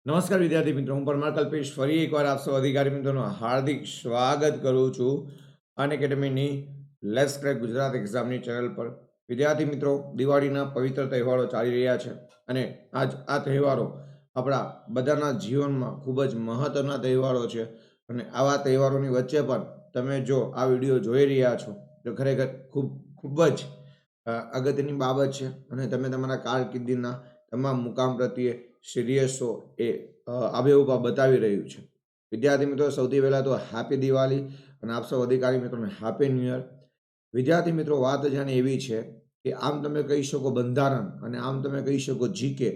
નમસ્કાર વિદ્યાર્થી મિત્રો, હું પરમાર કલ્પેશ ફરી એકવાર આપ સૌ અધિકારી મિત્રોનું હાર્દિક સ્વાગત કરું છું અનએકેડમીની લેટ્સ ક્રેક ગુજરાત એક્ઝામની ચેનલ પર. વિદ્યાર્થી મિત્રો, દિવાળીના પવિત્ર તહેવારો ચાલી રહ્યા છે અને આ તહેવારો આપણા બધાના જીવનમાં ખૂબ જ મહત્વના તહેવારો છે. અને આવા તહેવારોની વચ્ચે પણ તમે જો આ વિડીયો જોઈ રહ્યા છો તો ખરેખર ખૂબ જ અગત્યની બાબત છે અને તમે તમારા કારકિર્દીના તમામ મુકામ પ્રત્યે સિરિયસો એ આબેહૂબ બતાવી રહ્યું છે. વિદ્યાર્થી મિત્રો, સૌથી પહેલાં તો હેપી દિવાળી અને આપ સૌ અધિકારી મિત્રોને હેપી ન્યૂ યર. વિદ્યાર્થી મિત્રો, વાત જાણે એવી છે કે આમ તમે કહી શકો બંધારણ અને આમ તમે કહી શકો જીકે,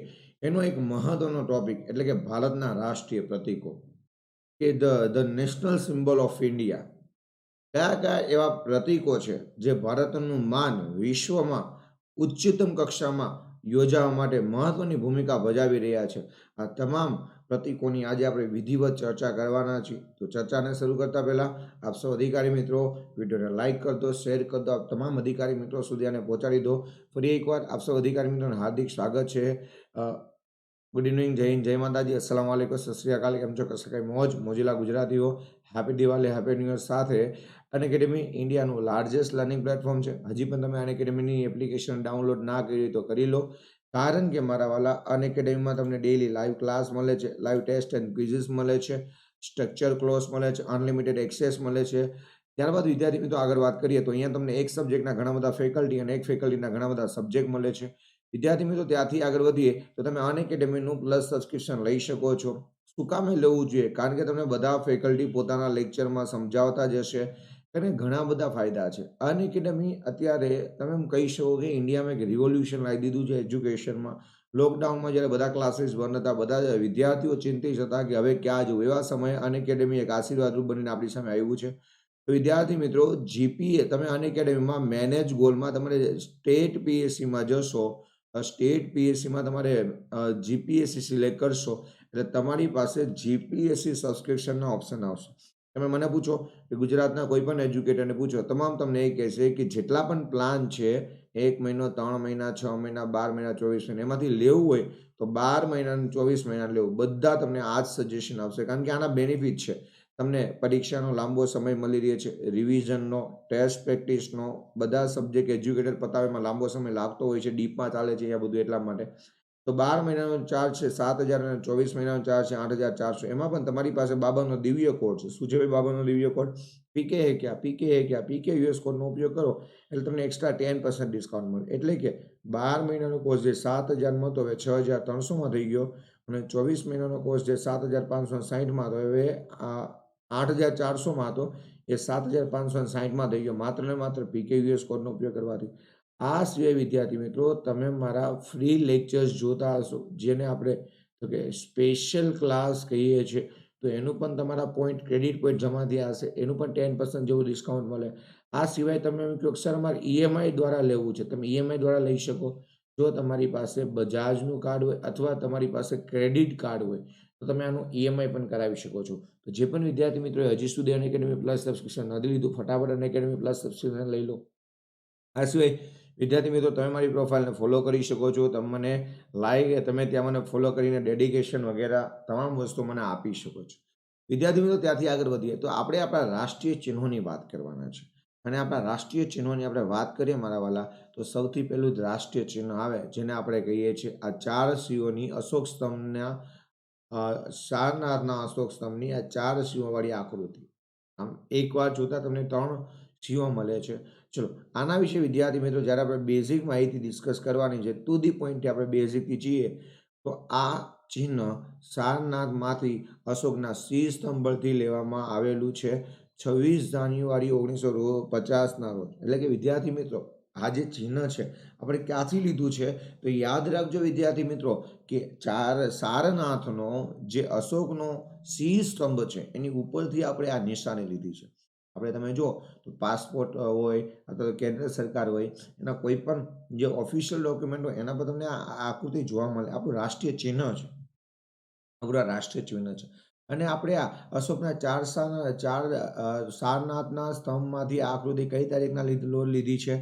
એનો એક મહત્વનો ટોપિક એટલે કે ભારતના રાષ્ટ્રીય પ્રતીકો કે the national symbol of India. કયા કયા એવા પ્રતીકો છે જે ભારતનું માન વિશ્વમાં ઉચ્ચતમ કક્ષામાં યોજવા માટે મહત્વની ભૂમિકા ભજાવી રહ્યા છે. આ તમામ પ્રતીકોની આજે આપણે વિધિવત ચર્ચા કરવાના છીએ. તો ચર્ચાને શરૂ કરતા પહેલા આપ સૌ અધિકારી મિત્રો વિડીયોને લાઇક કરી દો, શેર કરી દો, આપ તમામ અધિકારી મિત્રો સુધી આને પહોંચાડી દો. ફરી એકવાર આપ સૌ અધિકારી મિત્રોને હાર્દિક સ્વાગત છે. ગુડ ઇવનિંગ, જય હિન્દ, જય માતાજી, અસલામ વાલેકુમ, સત શ્રી અકાલ. કેમ છો? કશે કઈ મોજીલા ગુજરાતીઓ, happy Diwali, happy new year સાથે અનએકેડમી ઇન્ડિયાનું લાર્જેસ્ટ લર્નિંગ પ્લેટફોર્મ છે. હજી પણ તમે અનએકેડમીની એપ્લિકેશન ડાઉનલોડ ના કરી તો કરી લો, કારણ કે મારા વાલા અનએકેડમીમાં તમને ડેઈલી લાઈવ ક્લાસ મળે છે, લાઈવ ટેસ્ટ એન્ડ ક્વિઝિસ મળે છે, સ્ટ્રક્ચર ક્લોઝ મળે છે, અનલિમિટેડ એક્સેસ મળે છે. ત્યારબાદ વિદ્યાર્થી મિત્રો આગળ વાત કરીએ તો અહીંયા તમને એક સબ્જેક્ટના ઘણા બધા ફેકલ્ટી અને એક ફેકલ્ટીના ઘણા બધા સબ્જેક્ટ મળે છે. વિદ્યાર્થી મિત્રો, ત્યાંથી આગળ વધીએ તો તમે અનએકેડમીનું પ્લસ સબસ્ક્રિપ્શન લઈ શકો છો. શું કામે લેવું જોઈએ? કારણ કે તમને બધા ફેકલ્ટી પોતાના લેક્ચરમાં સમજાવતા જ હશે અને ઘણા બધા ફાયદા છે. અનએકેડમી અત્યારે તમે એમ કહી શકો કે ઇન્ડિયામાં એક રિવોલ્યુશન લાવી દીધું છે એજ્યુકેશનમાં. લોકડાઉનમાં જ્યારે બધા ક્લાસીસ બંધ હતા, બધા વિદ્યાર્થીઓ ચિંતિત હતા કે હવે ક્યાં જવું, એવા સમયે અનએકેડમી એક આશીર્વાદરૂપ બનીને આપણી સામે આવ્યું છે. તો વિદ્યાર્થી મિત્રો, જીપીએ તમે અનએકેડમીમાં મેનેજ ગોલમાં તમારે સ્ટેટ પીએસસીમાં જશો, સ્ટેટ પીએસસીમાં તમારે જીપીએસસી સિલેક્ટ કરશો એટલે તમારી પાસે જીપીએસસી સબસ્ક્રિપ્શનના ઓપ્શન આવશે. તમે મને પૂછો કે ગુજરાતના કોઈ પણ એજ્યુકેટરને પૂછો, તમામ તમને એ કહેશે કે જેટલા પણ પ્લાન છે 1 મહિનો, 3 મહિના, 6 મહિના, 12 મહિના, 24 મહિના, એમાંથી લેવું હોય તો 12 મહિના અને 24 મહિના લેવું, બધા તમને આ જ સજેશન આવશે. કારણ કે આના બેનિફિટ છે. તમને પરીક્ષાનો લાંબો સમય મળી રહે છે, રિવિઝનનો, ટેસ્ટ પ્રેક્ટિસનો, બધા સબ્જેક્ટ એજ્યુકેટર પતાવેમાં લાંબો સમય લાગતો હોય છે, ડીપમાં ચાલે છે અહીંયા બધું, એટલા માટે. તો 12 મહિનાનો ચાર્જ છે 7,000 અને 24 મહિનાનો ચાર્જ છે 8,400. એમાં પણ તમારી પાસે બાબાનો દિવ્ય કોડ છે. શું છે ભાઈ બાબાનો દિવ્ય કોડ? પીકે હે ક્યાં, પીકે હે ક્યાં, પીકે યુએસ કોડનો ઉપયોગ કરો એટલે તમને એક્સ્ટ્રા 10% ડિસ્કાઉન્ટ મળે. એટલે કે 12 મહિનાનો કોર્સ જે 7,000માં હતો હવે 6,300માં થઈ ગયો અને 24 મહિનાનો કોર્સ જે 7,560માં હતો હવે 8,400માં હતો એ 7,560માં થઈ ગયો, માત્ર ને માત્ર પીકે યુએસ કોડનો ઉપયોગ કરવાથી. આ સિવાય વિદ્યાર્થી મિત્રો, તમે મારા ફ્રી લેક્ચર્સ જોતા હશો જેને આપણે તો કે સ્પેશિયલ ક્લાસ કહીએ છીએ, તો એનું પણ તમારા પોઈન્ટ, ક્રેડિટ પોઈન્ટ જમા થયા હશે, એનું પણ 10% જેવું ડિસ્કાઉન્ટ મળે. આ સિવાય તમે એમ કહો સર અમારે ઈએમઆઈ દ્વારા લેવું છે, તમે ઈએમઆઈ દ્વારા લઈ શકો. જો તમારી પાસે બજાજનું કાર્ડ હોય અથવા તમારી પાસે ક્રેડિટ કાર્ડ હોય તો તમે આનું ઈએમઆઈ પણ કરાવી શકો છો. તો જે પણ વિદ્યાર્થી મિત્રોએ હજી સુધી અનએકેડમી પ્લસ સબસ્ક્રિપ્શન નથી લીધું, ફટાફટ અનએકેડમી પ્લસ સબસ્ક્રિપ્શન લઈ લો. આ સિવાય વિદ્યાર્થી મિત્રો, તમે મારી પ્રોફાઇલને ફોલો કરી શકો છો, તમે તમે ત્યાં મને ફોલો કરીને ડેડિકેશન વગેરે તમામ વસ્તુ મને આપી શકો છો. વિદ્યાર્થી મિત્રો, ત્યાંથી આગળ વધીએ તો આપણે આપણા રાષ્ટ્રીય ચિહ્નોની વાત કરવાના છે. અને આપણા રાષ્ટ્રીય ચિહ્નોની આપણે વાત કરીએ મારા વાલા, તો સૌથી પહેલું જ રાષ્ટ્રીય ચિહ્ન આવે જેને આપણે કહીએ છીએ આ 4 સિંહોની અશોક સ્તંભના સારનાથના અશોક સ્તંભની આ 4 સિંહોવાળી આકૃતિ. આમ એકવાર જોતા તમને 3 સિંહો મળે છે. ચલો, આના વિશે વિદ્યાર્થી મિત્રો જ્યારે આપણે બેઝિક માહિતી ડિસ્કસ કરવાની છે, ટુ ધી પોઈન્ટથી આપણે બેઝિકથી જઈએ તો આ ચિહ્ન સારનાથમાંથી અશોકના શીશ સ્તંભ પરથી લેવામાં આવેલું છે 26 જાન્યુઆરી 1950ના રોજ. એટલે કે વિદ્યાર્થી મિત્રો, આ જે ચિહ્ન છે આપણે ક્યાંથી લીધું છે તો યાદ રાખજો વિદ્યાર્થી મિત્રો કે સારનાથનો જે અશોકનો શીશ સ્તંભ છે એની ઉપરથી આપણે આ નિશાની લીધી છે. આપણે તમે જો તો પાસપોર્ટ હોય અથવા તો કેન્દ્ર સરકાર હોય, એના કોઈ પણ જે ઓફિશિયલ ડોક્યુમેન્ટ હોય એના પર તમને આ આકૃતિ જોવા મળે. આપણું રાષ્ટ્રીય ચિહ્ન છે, આપણું રાષ્ટ્રીય ચિહ્ન છે. અને આપણે આ અશોકના ચાર સારનાથના સ્તંભમાંથી આ આકૃતિ કઈ તારીખના લીધી છે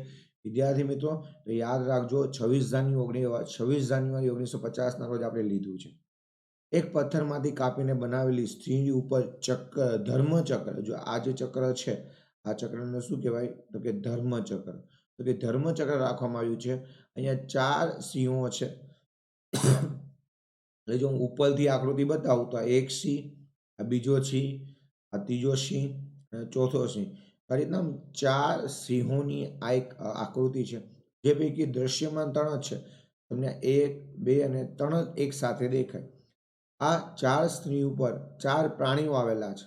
વિદ્યાર્થી મિત્રો? તો યાદ રાખજો 26 જાન્યુઆરી 1950ના રોજ આપણે લીધું છે. એક પથ્થરમાંથી કાપીને બનાવેલી સ્ત્રી ઉપર ચક્ર, ધર્મચક્ર, જો આ જે ચક્ર છે આ ચક્રને શું કહેવાય? તો કે ધર્મચક્ર. તો કે ધર્મચક્ર રાખવામાં આવ્યું છે. અહીંયા 4 સિંહો છે. એટલે જો હું ઉપરથી આકૃતિ બતાવું તો આ એક સિંહ, આ બીજો સિંહ, આ ત્રીજો સિંહ અને ચોથો સિંહ. આ રીતના 4 સિંહોની આ એક આકૃતિ છે. જે પૈકી દ્રશ્યમાન 3 જ છે. તમને 1, 2 અને 3 જ એક સાથે દેખાય. આ 4 સ્ત્રી ઉપર 4 પ્રાણીઓ આવેલા છે.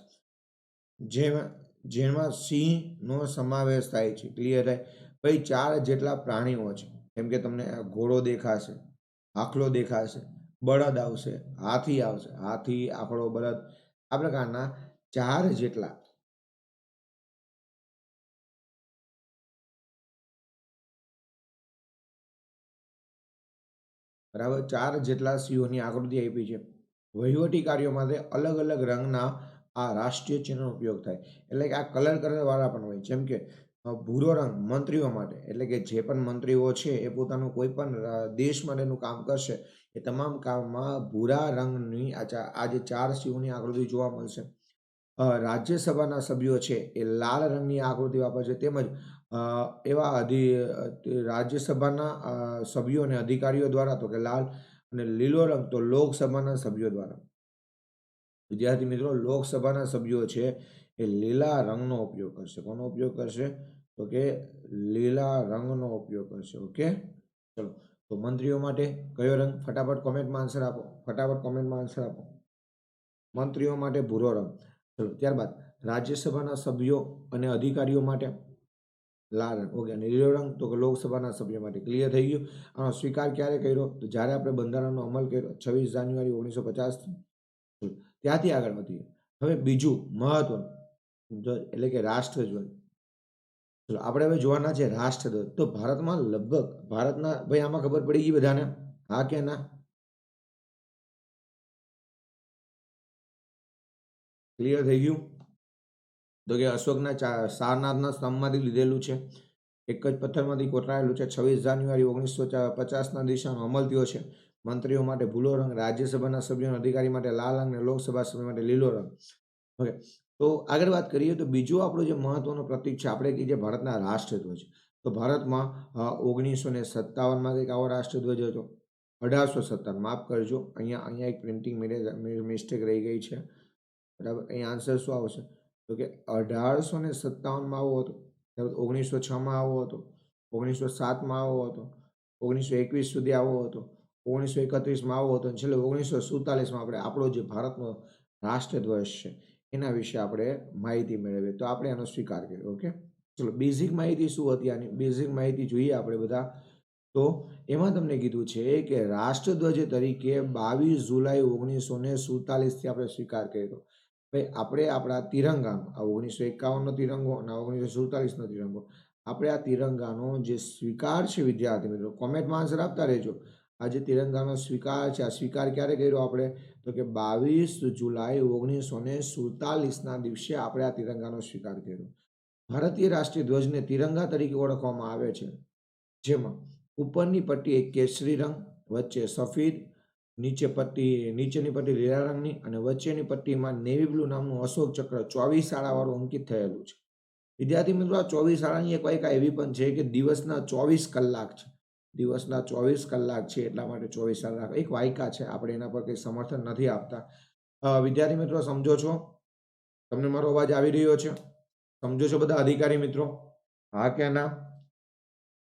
જેમાં સિંહનો સમાવેશ થાય છે. ક્લિયર થાય? પછી 4 જેટલા પ્રાણીઓ છે. જેમ કે તમને ઘોડો દેખાશે, આખલો દેખાશે, બળદ આવશે, હાથી આવશે, હાથી, આખલો, બળદ, આ પ્રકારના 4 જેટલા બરાબર 4 જેટલા સિંહોની આકૃતિ આપી છે. વહીવટી કાર્યો માટે અલગ અલગ રંગના આ રાષ્ટ્રીય ચિહ્નનો ઉપયોગ થાય. એટલે કે આ કલર વાળા પણ હોય. જેમ કે ભૂરો રંગ મંત્રીઓ માટે, એટલે કે જે પણ મંત્રીઓ છે એ પોતાનું કોઈ પણ દેશ માટેનું કામ કરશે એ તમામ કામમાં ભૂરા રંગની આ જે 4 સિંહોની આકૃતિ જોવા મળશે. રાજ્યસભાના સભ્યો છે એ લાલ રંગની આકૃતિ વાપરશે. તેમજ એવા રાજ્યસભાના સભ્યો અને અધિકારીઓ દ્વારા તો કે લાલ, અને લીલો રંગ તો લોકસભાના સભ્યો દ્વારા. વિદ્યાર્થી મિત્રો, લોકસભાના સભ્યો છે એ લીલા રંગનો ઉપયોગ કરશે. કોનો ઉપયોગ કરશે? તો કે લીલા રંગનો ઉપયોગ કરશે. ઓકે, ચલો. તો મંત્રીઓ માટે કયો રંગ? ફટાફટ કોમેન્ટમાં આન્સર આપો. ફટાફટ કોમેન્ટમાં આન્સર આપો. મંત્રીઓ માટે ભૂરો રંગ. ચલો, ત્યારબાદ રાજ્યસભાના સભ્યો અને અધિકારીઓ માટે લાલ રંગ. ઓકે, અને લીલો રંગ તો કે લોકસભાના સભ્યો માટે. ક્લિયર થઈ ગયું? આનો સ્વીકાર ક્યારે કર્યો? તો જ્યારે આપણે બંધારણનો અમલ કર્યો 26 જાન્યુઆરી 1950. ત્યાંથી આગળ વધીએ. હવે બીજું મહત્વનું એટલે કે રાષ્ટ્રધ્વજ. ચલો, આપણે હવે જોવાના છે રાષ્ટ્રધ્વજ. તો ભારતમાં લગભગ ભારતના, ભાઈ આમાં ખબર પડી ગઈ બધાને? હા કે ના? ક્લિયર થઈ ગયું? તો કે અશોકના સારનાથના સ્તંભમાંથી લીધેલું છે. એક જ પથ્થરમાંથી કોતરાયેલું છે. 26 જાન્યુઆરી 1950ના દિશાનો અમલ થયો છે. મંત્રીઓ માટે ભૂરો રંગ, રાજ્યસભાના સભ્યો અધિકારી માટે લાલ રંગ અને લોકસભા સભ્ય માટે લીલો રંગ. ઓકે, તો આગળ વાત કરીએ તો બીજું આપણું જે મહત્વનું પ્રતીક છે, આપણે કહીએ ભારતના રાષ્ટ્રધ્વજ. તો ભારતમાં 1957માં કંઈક આવો રાષ્ટ્રધ્વજ હતો. 1857, માફ કરજો, અહીંયા એક પ્રિન્ટિંગ મિસ્ટેક રહી ગઈ છે. બરાબર, અહીંયા આન્સર શું આવશે? તો કે 1857માં આવો હતો. 1906માં આવો હતો. 1907માં આવો હતો. 1921 સુધી આવો હતો. 1931માં આવો હતો. છેલ્લે 1947માં આપણે આપણો જે ભારતનો રાષ્ટ્રધ્વજ છે એના વિશે આપણે માહિતી મેળવીએ. તો આપણે એનો સ્વીકાર કર્યો. ઓકે, ચલો, બેઝિક માહિતી શું હતી આની? બેઝિક માહિતી જોઈએ આપણે બધા. તો એમાં તમને કીધું છે કે રાષ્ટ્રધ્વજ તરીકે 22 જુલાઈ 1947થી આપણે સ્વીકાર કર્યો. ભાઈ આપણે આપણા તિરંગાનો, આ 1951નો તિરંગો અને 1947નો તિરંગો, આપણે આ તિરંગાનો જે સ્વીકાર છે, વિદ્યાર્થી મિત્રો કોમેન્ટમાં આન્સર આપતા રહેજો. આ જે તિરંગાનો સ્વીકાર છે, આ સ્વીકાર ક્યારે કર્યો આપણે? તો કે 22 જુલાઈ 1947ના દિવસે આપણે આ તિરંગાનો સ્વીકાર કર્યો. ભારતીય રાષ્ટ્રીય ધ્વજને તિરંગા તરીકે ઓળખવામાં આવે છે, જેમાં ઉપરની પટ્ટી એક કેસરી રંગ, વચ્ચે સફેદ, નીચેની પટ્ટી લીલા રંગની અને વચ્ચેની પટ્ટીમાં નેવી બ્લુ નામનું અશોક ચક્ર 24 શાળાવાળું અંકિત થયેલું છે. વિદ્યાર્થી મિત્રો, આ 24 શાળાની એક વાયકા એવી પણ છે કે દિવસના 24 કલાક છે. દિવસના 24 કલાક છે, એટલા માટે 24 કલાક એક વાયકા છે. આપણે એના પર કંઈ સમર્થન નથી આપતા. વિદ્યાર્થી મિત્રો, સમજો છો? તમને મારો અવાજ આવી રહ્યો છે? સમજો છો બધા અધિકારી મિત્રો? હા કે ના?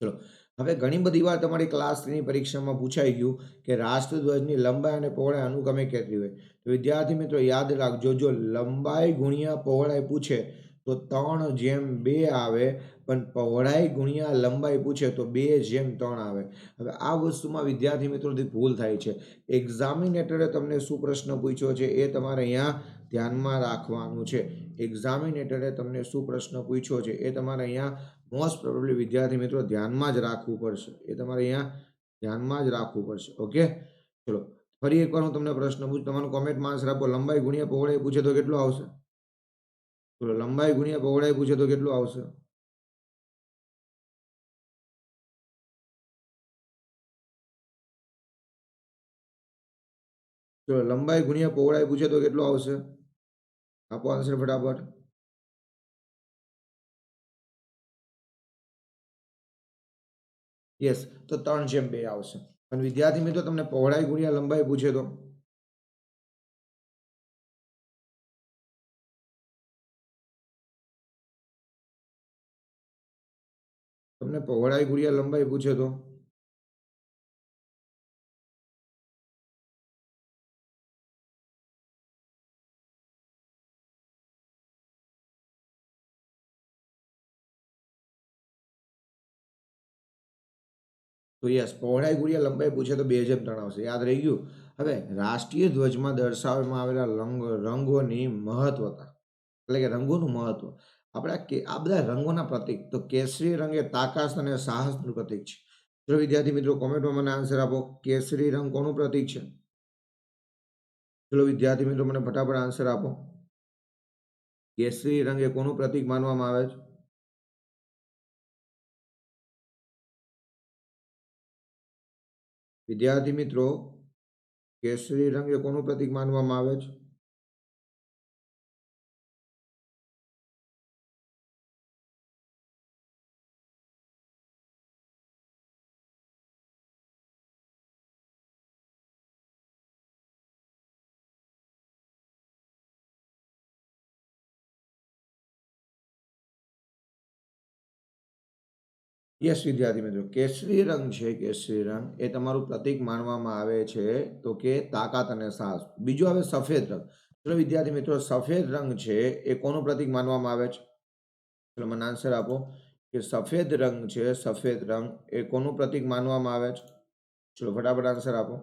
ચલો, હવે ઘણી બધી વાર તમારી ક્લાસ 3ની પરીક્ષામાં પૂછાઈ ગયું કે રાષ્ટ્રધ્વજની લંબાઈ અને પહોળાઈ અનુક્રમે કેટલી હોય? તો વિદ્યાર્થી મિત્રો યાદ રાખજો, જો લંબાઈ ગુણ્યા પહોળાઈ પૂછે તો 3:2 આવે, પણ પહોળાઈ ગુણ્યા લંબાઈ પૂછે તો 2:3 આવે. હવે આ વસ્તુમાં વિદ્યાર્થી મિત્રોથી ભૂલ થાય છે. એક્ઝામિનેટરે તમને શું પ્રશ્ન પૂછ્યો છે એ તમારે અહીંયા ધ્યાનમાં રાખવાનું છે. એક્ઝામિનેટરે તમને શું પ્રશ્ન પૂછ્યો છે એ તમારે અહીંયા મોસ્ટ પ્રોબેબલી વિદ્યાર્થી મિત્રો ધ્યાનમાં જ રાખવું પડશે. એ તમારે અહીંયા ધ્યાનમાં જ રાખવું પડશે. ઓકે, ચલો, ફરી એકવાર હું તમને પ્રશ્ન પૂછું, તમારું કોમેન્ટમાં આન્સર આપો. લંબાઈ ગુણ્યા પહોળાઈ પૂછે તો કેટલું આવશે? ચલો, લંબાઈ ગુણ્યા પહોળાઈ પૂછે તો કેટલું આવશે? તો લંબાઈ ગુણ્યા પહોળાઈ પૂછે તો કેટલો આવશે? આપો આન્સર ફટાફટ. યસ, તો 3/2 આવશે. અને વિદ્યાર્થી મિત્રો તમને પહોળાઈ ગુણ્યા લંબાઈ પૂછે તો પહોળાઈ ગુણ્યા લંબાઈ પૂછે તો યસ, પહોળાઈ ગુણ્યા લંબાઈ પૂછે તો 2/3 આવશે. યાદ રહી ગયું. હવે રાષ્ટ્રીય ધ્વજમાં દર્શાવવામાં આવેલા રંગોની મહત્વતા, એટલે કે રંગોનું મહત્વ. આપણા આ બધા રંગોના પ્રતીક, તો કેસરી રંગ એ તાકાત અને સાહસનું પ્રતીક છે. ચલો વિદ્યાર્થી મિત્રો કોમેન્ટમાં મને આન્સર આપો, કેસરી રંગ કોનું પ્રતીક છે? ચલો વિદ્યાર્થી મિત્રો મને ફટાફટ આન્સર આપો. કેસરી રંગ એ કોનું પ્રતીક માનવામાં આવે છે? વિદ્યાર્થી મિત્રો, કેસરી રંગ એ કોનું પ્રતીક માનવામાં આવે છે? યસ વિદ્યાર્થી મિત્રો, કેસરી રંગ છે, કેસરી રંગ એ તમારું પ્રતીક માનવામાં આવે છે તો કે તાકાત અને સાહસ. બીજું આવે સફેદ રંગ. ચલો વિદ્યાર્થી મિત્રો, સફેદ રંગ છે એ કોનું પ્રતીક માનવામાં આવે છે? ચલો મને આન્સર આપો કે સફેદ રંગ છે, સફેદ રંગ એ કોનું પ્રતીક માનવામાં આવે છે? ચલો ફટાફટ આન્સર આપો.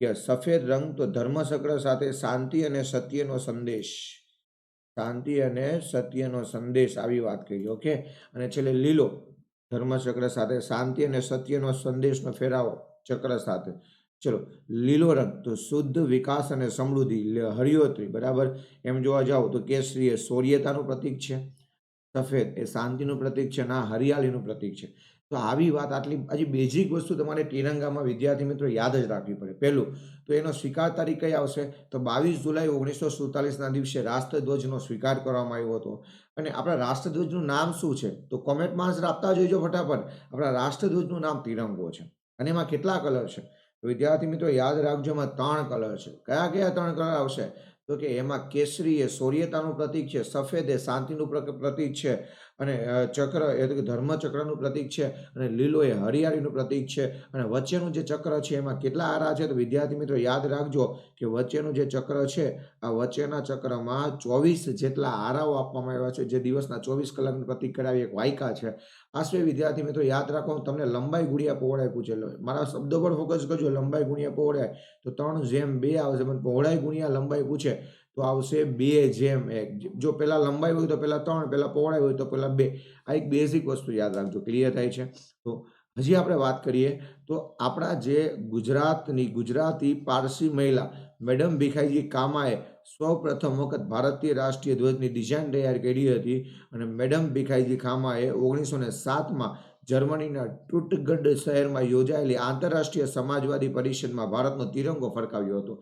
યસ, સફેદ રંગ તો ધર્મચક્ર સાથે શાંતિ અને સત્યનો સંદેશ, શાંતિ અને સત્યનો સંદેશ આવી વાત કરી. ઓકે. અને છેલ્લે લીલો, ધર્મચક્ર સાથે શાંતિ અને સત્યનો સંદેશનો ફેરાવો ચક્ર સાથે. ચલો લીલો રંગ તો શુદ્ધ વિકાસ અને સમૃદ્ધિ, હરિયોત્રી, બરાબર. એમ જોવા જાવ તો કેસરી એ શૌર્યતાનું પ્રતીક છે, સફેદ એ શાંતિનું પ્રતીક છે, ના હરિયાળીનું પ્રતીક છે. તો આવી વાત, આટલી હજી બેઝિક વસ્તુ તમારે તિરંગામાં વિદ્યાર્થી મિત્રો યાદ જ રાખવી પડે. પહેલું તો એનો સ્વીકાર તારીખ કઈ આવશે? તો 22 જુલાઈ 1947ના દિવસે રાષ્ટ્રધ્વજનો સ્વીકાર કરવામાં આવ્યો હતો. અને આપણા રાષ્ટ્રધ્વજનું નામ શું છે? તો કોમેન્ટમાં આન્સર આપતા જોઈજો ફટાફટ. આપણા રાષ્ટ્રધ્વજનું નામ તિરંગો છે. અને એમાં કેટલા કલર છે? તો વિદ્યાર્થી મિત્રો યાદ રાખજો, એમાં 3 કલર છે. કયા કયા 3 કલર આવશે? તો કે એમાં કેસરી એ શૌર્યતાનું પ્રતીક છે, સફેદ એ શાંતિનું પ્રતીક છે, અને ચક્ર એ તો કે ધર્મચક્રનું પ્રતીક છે, અને લીલો એ હરિયાળીનું પ્રતીક છે. અને વચ્ચેનું જે ચક્ર છે એમાં કેટલા આરા છે? તો વિદ્યાર્થી મિત્રો યાદ રાખજો કે વચ્ચેનું જે ચક્ર છે, આ વચ્ચેના ચક્રમાં 24 જેટલા આરાઓ આપવામાં આવ્યા છે, જે દિવસના 24 કલાકનું પ્રતીક કરાવી એક વાયકા છે. આ સિવાય વિદ્યાર્થી મિત્રો યાદ રાખો, તમને લંબાઈ ગુણ્યા પહોળાઈ પૂછેલો, મારા શબ્દો પર ફોકસ કરજો. લંબાઈ ગુણ્યા પહોળાઈ તો 3/2 આવશે, પણ પહોળાઈ ગુણ્યા લંબાઈ પૂછે તો આવશે 2/1. જો પેલા લંબાઈ હોય તો પેલા 3, પેલા પહોળાઈ હોય તો પેલા 2. આ એક બેઝિક વસ્તુ યાદ રાખજો. ક્લિયર થાય છે? તો હજી આપણે વાત કરીએ તો આપણા જે ગુજરાતી પારસી મહિલા મેડમ ભીખાઈજી કામાએ સૌપ્રથમ વખત ભારતીય રાષ્ટ્રીય ધ્વજની ડિઝાઇન તૈયાર કરી હતી. અને મેડમ ભીખાઈજી કામાએ 1907માં જર્મનીના ટુટગઢ શહેરમાં યોજાયેલી આંતરરાષ્ટ્રીય સમાજવાદી પરિષદમાં ભારતનો તિરંગો ફરકાવ્યો હતો.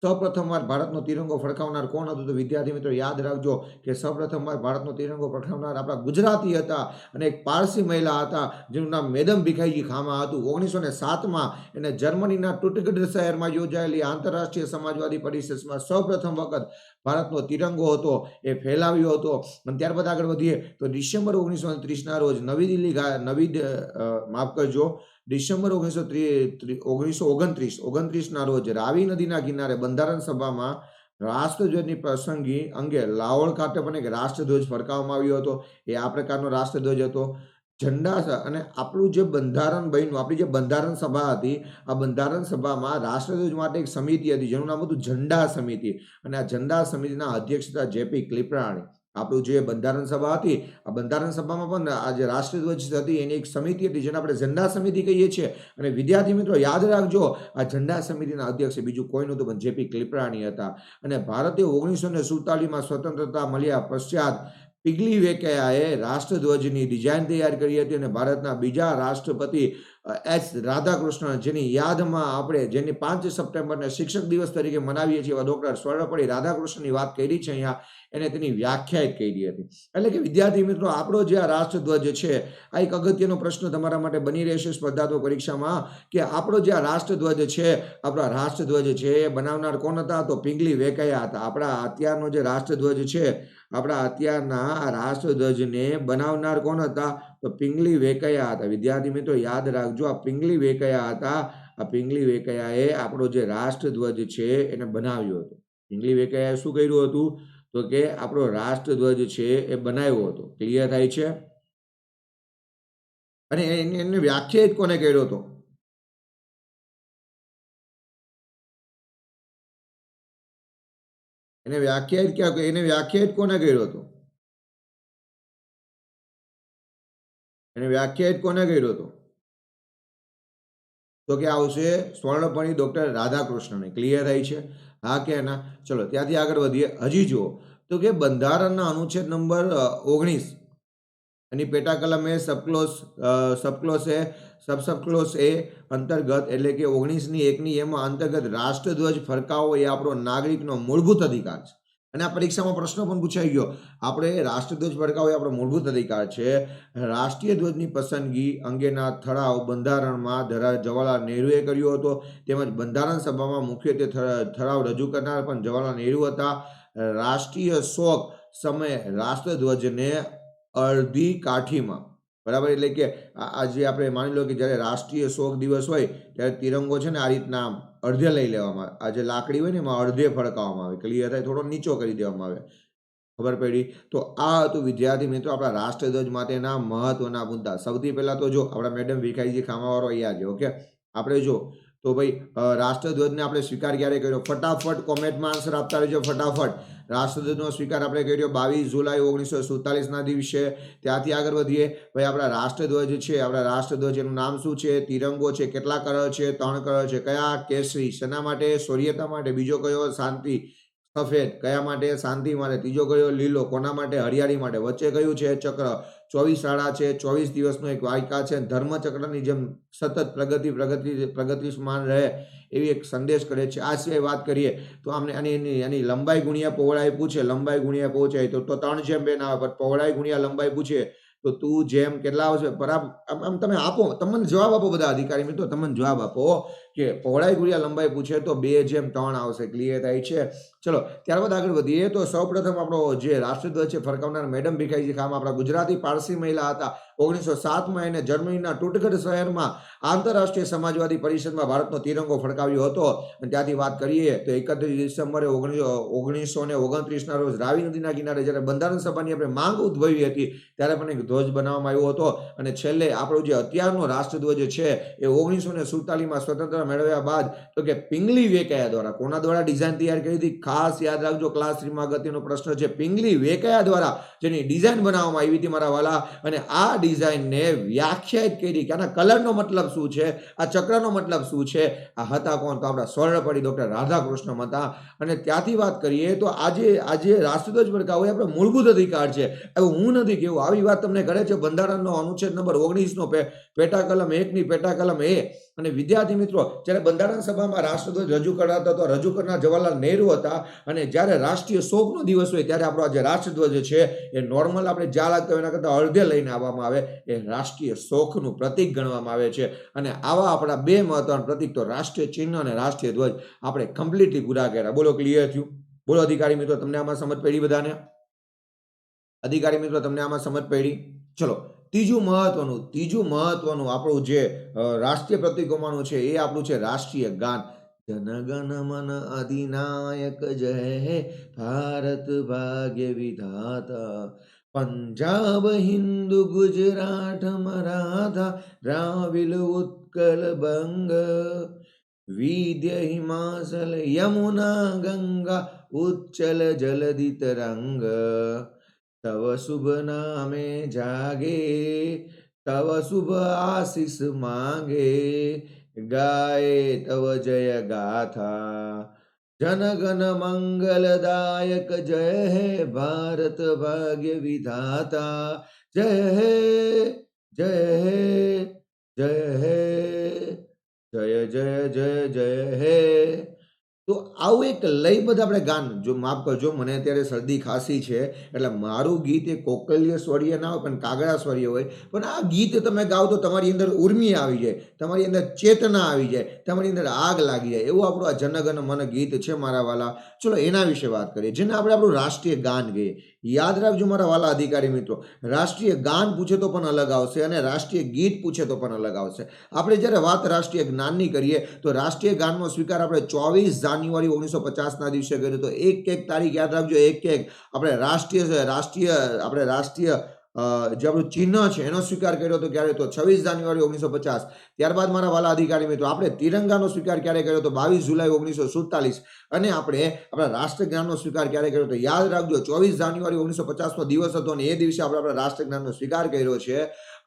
સૌપ્રથમવાર ભારતનો તિરંગો ફરકાવનાર કોણ હતું? તો વિદ્યાર્થી મિત્રો યાદ રાખજો કે સૌપ્રથમવાર ભારતનો તિરંગો ફરકાવનાર આપણા ગુજરાતી હતા, અને એક પારસી મહિલા હતા જેનું નામ મેડમ ભીખાઈજી ખામા હતું. 1907માં એને જર્મનીના ટુટગઢ શહેરમાં યોજાયેલી આંતરરાષ્ટ્રીય સમાજવાદી પરિષદમાં સૌપ્રથમ વખત ભારતનો તિરંગો હતો એ ફેલાવ્યો હતો. અને ત્યારબાદ આગળ વધીએ તો ડિસેમ્બર 1929ના રોજ માફ કરજો, ડિસેમ્બર 1929ના રોજ રાવી નદીના કિનારે બંધારણ સભામાં રાષ્ટ્રધ્વજની પસંદગી અંગે લાહોર ખાતે પણ એક રાષ્ટ્રધ્વજ ફરકાવવામાં આવ્યો હતો. એ આ પ્રકારનો રાષ્ટ્રધ્વજ હતો. ઝંડા અને આપણું જે બંધારણ બન્યું, આપણી જે બંધારણ સભા હતી, આ બંધારણ સભામાં રાષ્ટ્રધ્વજ માટે એક સમિતિ હતી જેનું નામ હતું ઝંડા સમિતિ. અને આ ઝંડા સમિતિના અધ્યક્ષ હતા જેપી ક્લિપરાણી. આપણું જે બંધારણ સભા હતી, આ બંધારણ સભામાં પણ આ જે રાષ્ટ્રધ્વજ હતી એની એક સમિતિ હતી જેને આપણે ઝંડા સમિતિ કહીએ છીએ. અને વિદ્યાર્થી મિત્રો યાદ રાખજો, આ ઝંડા સમિતિના અધ્યક્ષ બીજું કોઈ નહોતું પણ જેપી ક્લિપરાણી હતા. અને ભારતે 1947માં સ્વતંત્રતા મળ્યા પશ્ચાત પિંગલી વેંકૈયાએ રાષ્ટ્રધ્વજની ડિઝાઇન તૈયાર કરી હતી અને ભારતના બીજા રાષ્ટ્રપતિ એસ રાધાકૃષ્ણન, જેની યાદમાં આપણે જેની 5 સપ્ટેમ્બરને શિક્ષક દિવસ તરીકે મનાવીએ છીએ, એવા ડોક્ટર સર્વપલ્લી રાધાકૃષ્ણનની વાત કરી છે અહીંયા, એને તેની વ્યાખ્યાયિત કરી હતી. એટલે કે વિદ્યાર્થી મિત્રો, આપણો જે આ રાષ્ટ્રધ્વજ છે, આ એક અગત્યનો પ્રશ્ન તમારા માટે બની રહેશે સ્પર્ધાત્મક પરીક્ષામાં, કે આપણો જે આ રાષ્ટ્રધ્વજ છે, આપણા રાષ્ટ્રધ્વજ છે એ બનાવનાર કોણ હતા? તો પિંગલી વેંકૈયા હતા. આપણા અત્યારનો જે રાષ્ટ્રધ્વજ છે, આપણા અત્યારના રાષ્ટ્રધ્વજને બનાવનાર કોણ હતા? તો પિંગલી વેંકૈયા હતા. વિદ્યાર્થી મિત્રો યાદ રાખજો, આ પિંગલી વેંકૈયા હતા. આ પિંગલી વેંકૈયાએ આપણો જે રાષ્ટ્રધ્વજ છે એને બનાવ્યો હતો. પિંગલી વેંકૈયાએ શું કર્યું હતું? તો કે આપણો રાષ્ટ્રધ્વજ છે એ બનાવ્યો હતો. ક્લિયર થાય છે? અને એને વ્યાખ્યાયિત કોને કર્યો હતો? એને વ્યાખ્યાયિત કોને કર્યો હતો? એને વ્યાખ્યાયિત કોને કર્યો હતો? તો કે આવશે સ્વર્ણપણી ડોક્ટર રાધાકૃષ્ણને. ક્લિયર થાય છે? હા કે ના? ચલો ત્યાંથી આગળ વધીએ. હજી જુઓ તો કે બંધારણના અનુચ્છેદ નંબર 19 એની પેટા કલમ એ સબક્લોઝ એ સબક્લોઝ એ અંતર્ગત, એટલે કે 19(1) એમાં અંતર્ગત રાષ્ટ્રધ્વજ ફરકાવવો એ આપણો નાગરિકનો મૂળભૂત અધિકાર છે. અને આ પરીક્ષામાં પ્રશ્ન પણ પૂછાઈ ગયો. આપણે રાષ્ટ્રધ્વજ ફરકાવવો એ આપણો મૂળભૂત અધિકાર છે. રાષ્ટ્રીય ધ્વજની પસંદગી અંગેના ઠરાવ બંધારણમાં જવાહરલાલ નહેરુએ કર્યો હતો. તેમજ બંધારણ સભામાં મુખ્યત્વે ઠરાવ રજૂ કરનાર પણ જવાહરલાલ નહેરુ હતા. રાષ્ટ્રીય શોક સમયે રાષ્ટ્રધ્વજને અડધી કાઠીમાં, બરાબર, એટલે કે આજે આપણે માની લો કે જ્યારે રાષ્ટ્રીય શોક દિવસ હોય ત્યારે તિરંગો છે ને આ રીતના અડધે લઈ લેવામાં આવે. આ જે લાકડી હોય ને એમાં અડધે ફડકાવવામાં આવે. ક્લિયર થાય? થોડો નીચો કરી દેવામાં આવે. ખબર પડી? તો આ હતું વિદ્યાર્થી મિત્રો આપણા રાષ્ટ્રધ્વજ માટેના મહત્વના મુદ્દા. સૌથી પહેલા તો જો આપણા મેડમ ભીખાઈજી ખામાવાળો અહીંયા છે. ઓકે, આપણે જો તો ભાઈ રાષ્ટ્રધ્વજને આપણે સ્વીકાર ક્યારે કર્યો? ફટાફટ કોમેન્ટમાં આન્સર આપતા રહેજો. ફટાફટ રાષ્ટ્રધ્વજનો સ્વીકાર આપણે કર્યો 22 જુલાઈ 1947ના દિવસે. ત્યાંથી આગળ વધીએ. ભાઈ આપણા રાષ્ટ્રધ્વજ છે, આપણા રાષ્ટ્રધ્વજ એનું નામ શું છે? તિરંગો છે. કેટલા કલર છે? 3 કલર છે. કયા? કેસરી. શેના માટે? શૌર્યતા માટે. બીજો કયો? શાંતિ. સફેદ. કયા માટે? શાંતિ માટે. ત્રીજો કયો? લીલો. કોના માટે? હરિયાળી માટે. વચ્ચે કયું છે? ચક્ર. 24 શાળા છે. 24 દિવસનો એક વાયકા છે. ધર્મચક્રની જેમ સતત પ્રગતિમાન રહે એવી એક સંદેશ કરે છે. આ સિવાય વાત કરીએ તો આમને એની લંબાઈ ગુણ્યા પહોળાઈ પૂછે. લંબાઈ ગુણ્યા પહોળાઈ તો 3:2 આવે. પણ પહોળાઈ ગુણ્યા લંબાઈ પૂછે તો 2 કેટલા આવશે? બરાબર. આમ તમે આપો, તમને જવાબ આપો બધા અધિકારી મિત્રો, તમને જવાબ આપો કે પહોળાઈ ગુણ્યા લંબાઈ પૂછે તો 2:3 આવશે. ક્લિયર થાય છે? ચલો ત્યારબાદ આગળ વધીએ તો સૌપ્રથમ આપણો જે રાષ્ટ્રધ્વજ છે ફરકાવનાર મેડમ ભીખાઈજી ખામ આપણા ગુજરાતી પારસી મહિલા હતા. 1907માં એને જર્મનીના ટુટગઢ શહેરમાં આંતરરાષ્ટ્રીય સમાજવાદી પરિષદમાં ભારતનો તિરંગો ફરકાવ્યો હતો. અને ત્યાંથી વાત કરીએ તો 31 ડિસેમ્બરે 1929ના રોજ રાવી નદીના કિનારે જ્યારે બંધારણ સભાની આપણે માંગ ઉદ્ભવી હતી ત્યારે પણ એક ધ્વજ બનાવવામાં આવ્યો હતો. અને છેલ્લે આપણો જે અત્યારનો રાષ્ટ્રધ્વજ છે એ 1947માં સ્વતંત્ર મેળવ્યા બાદ તો કે પિંગલી વેંકૈયા દ્વારા, કોના દ્વારા ડિઝાઇન તૈયાર કરી હતી? ખાસ યાદ રાખજો, ક્લાસ 3માં અગત્યનો પ્રશ્ન છે. પિંગલી વેંકૈયા દ્વારા જેની ડિઝાઇન બનાવવામાં આવી હતી મારા વાલા. અને આ ડિઝાઇનને વ્યાખ્યાયિત કરી કે આના કલરનો મતલબ શું છે, આ ચક્રનો મતલબ શું છે. આ હતા કોણ? તો આપણા સ્વર્ણપરી ડોક્ટર રાધાકૃષ્ણ હતા. અને ત્યાંથી વાત કરીએ તો આજે રાષ્ટ્રધ્વજ ફરકાવવો એ આપણો મૂળભૂત અધિકાર છે. એવું હું નથી કેવું, આવી વાત તમને કરે છે બંધારણનો અનુચ્છેદ નંબર 19નો પેટા કલમ 1ની પેટા કલમ એ. અને વિદ્યાર્થી મિત્રો, જ્યારે બંધારણ સભામાં રાષ્ટ્રધ્વજ રજૂ કરાતા તો રજૂ કરનાર જવાહરલાલ નહેરુ હતા. અને જ્યારે રાષ્ટ્રીય શોકનો દિવસ હોય ત્યારે આપણો જે રાષ્ટ્રધ્વજ છે એ નોર્મલ આપણે જ્યાં લાગતા હોય એના કરતાં અડધે લઈને આવવામાં આવે. એ રાષ્ટ્રીય શોકનું પ્રતીક ગણવામાં આવે છે. અને આવા આપણા બે મહત્વના પ્રતીક તો રાષ્ટ્રીય ચિહ્ન અને રાષ્ટ્રીય ધ્વજ આપણે કમ્પ્લીટલી પૂરા કર્યા. બોલો ક્લિયર થયું? બોલો અધિકારી મિત્રો, તમને આમાં સમજ પડી બધાને? અધિકારી મિત્રો, તમને આમાં સમજ પડી? ચલો ત્રીજું મહત્વનું આપણું જે રાષ્ટ્રીય પ્રતીકોમાંનું છે એ આપણું છે રાષ્ટ્રીય ગાન. જનગણ મન અધિનાયક જય હે ભારત ભાગ્ય વિધાતા, પંજાબ હિન્દુ ગુજરાત મરાઠા દ્રાવિડ ઉત્કલ બંગ, વિદ્ય હિમાચલ યમુના ગંગા ઉચ્ચલ જલધિ તરંગ, તવ શુભ નામે જાગે તવ શુભ આશીષ માંગે, ગાય તવ જય ગાથા जन गण मंगलदायक जय हे भारत भाग्य विधाता जय हे जय हे जय हे जय जय जय जय हे। તો આવું એક લયબદ્ધ આપણે ગાન, જો માફ કરજો મને અત્યારે શરદી ખાંસી છે એટલે મારું ગીત એ કોકલ્ય સ્વરીય ના હોય પણ કાગડા સ્વરીય હોય, પણ આ ગીત તમે ગાઓ તો તમારી અંદર ઉર્મિ આવી જાય, તમારી અંદર ચેતના આવી જાય, તમારી અંદર આગ લાગી જાય, એવું આપણું આ જનગણ મન ગીત છે મારા વાલા. ચલો એના વિશે વાત કરીએ, જેને આપણે આપણું રાષ્ટ્રીય ગાન કહીએ. યાદ રાખજો મારા વાલા અધિકારી મિત્રો, રાષ્ટ્રીય ગાન પૂછે તો પણ અલગ આવશે અને રાષ્ટ્રીય ગીત પૂછે તો પણ અલગ આવશે. આપણે જ્યારે વાત રાષ્ટ્રીય જ્ઞાનની કરીએ તો રાષ્ટ્રીય ગાનનો સ્વીકાર આપણે 24 જાન્યુઆરી 1950ના દિવસે કર્યો. તો એક તારીખ યાદ રાખજો, એક આપણે રાષ્ટ્રીય જે આપણું ચિહ્ન છે એનો સ્વીકાર કર્યો હતો ક્યારે, તો 26 જાન્યુઆરી 1950. ત્યારબાદ મારા વાલા અધિકારી મિત્રો આપણે તિરંગાનો સ્વીકાર ક્યારે કર્યો તો 22 જુલાઈ 1947. અને આપણે આપણા રાષ્ટ્રજ્ઞાનનો સ્વીકાર ક્યારે કર્યો તો યાદ રાખજો 24 જાન્યુઆરી 1950નો દિવસ હતો અને એ દિવસે આપણે આપણા રાષ્ટ્રજ્ઞાનનો સ્વીકાર કર્યો છે.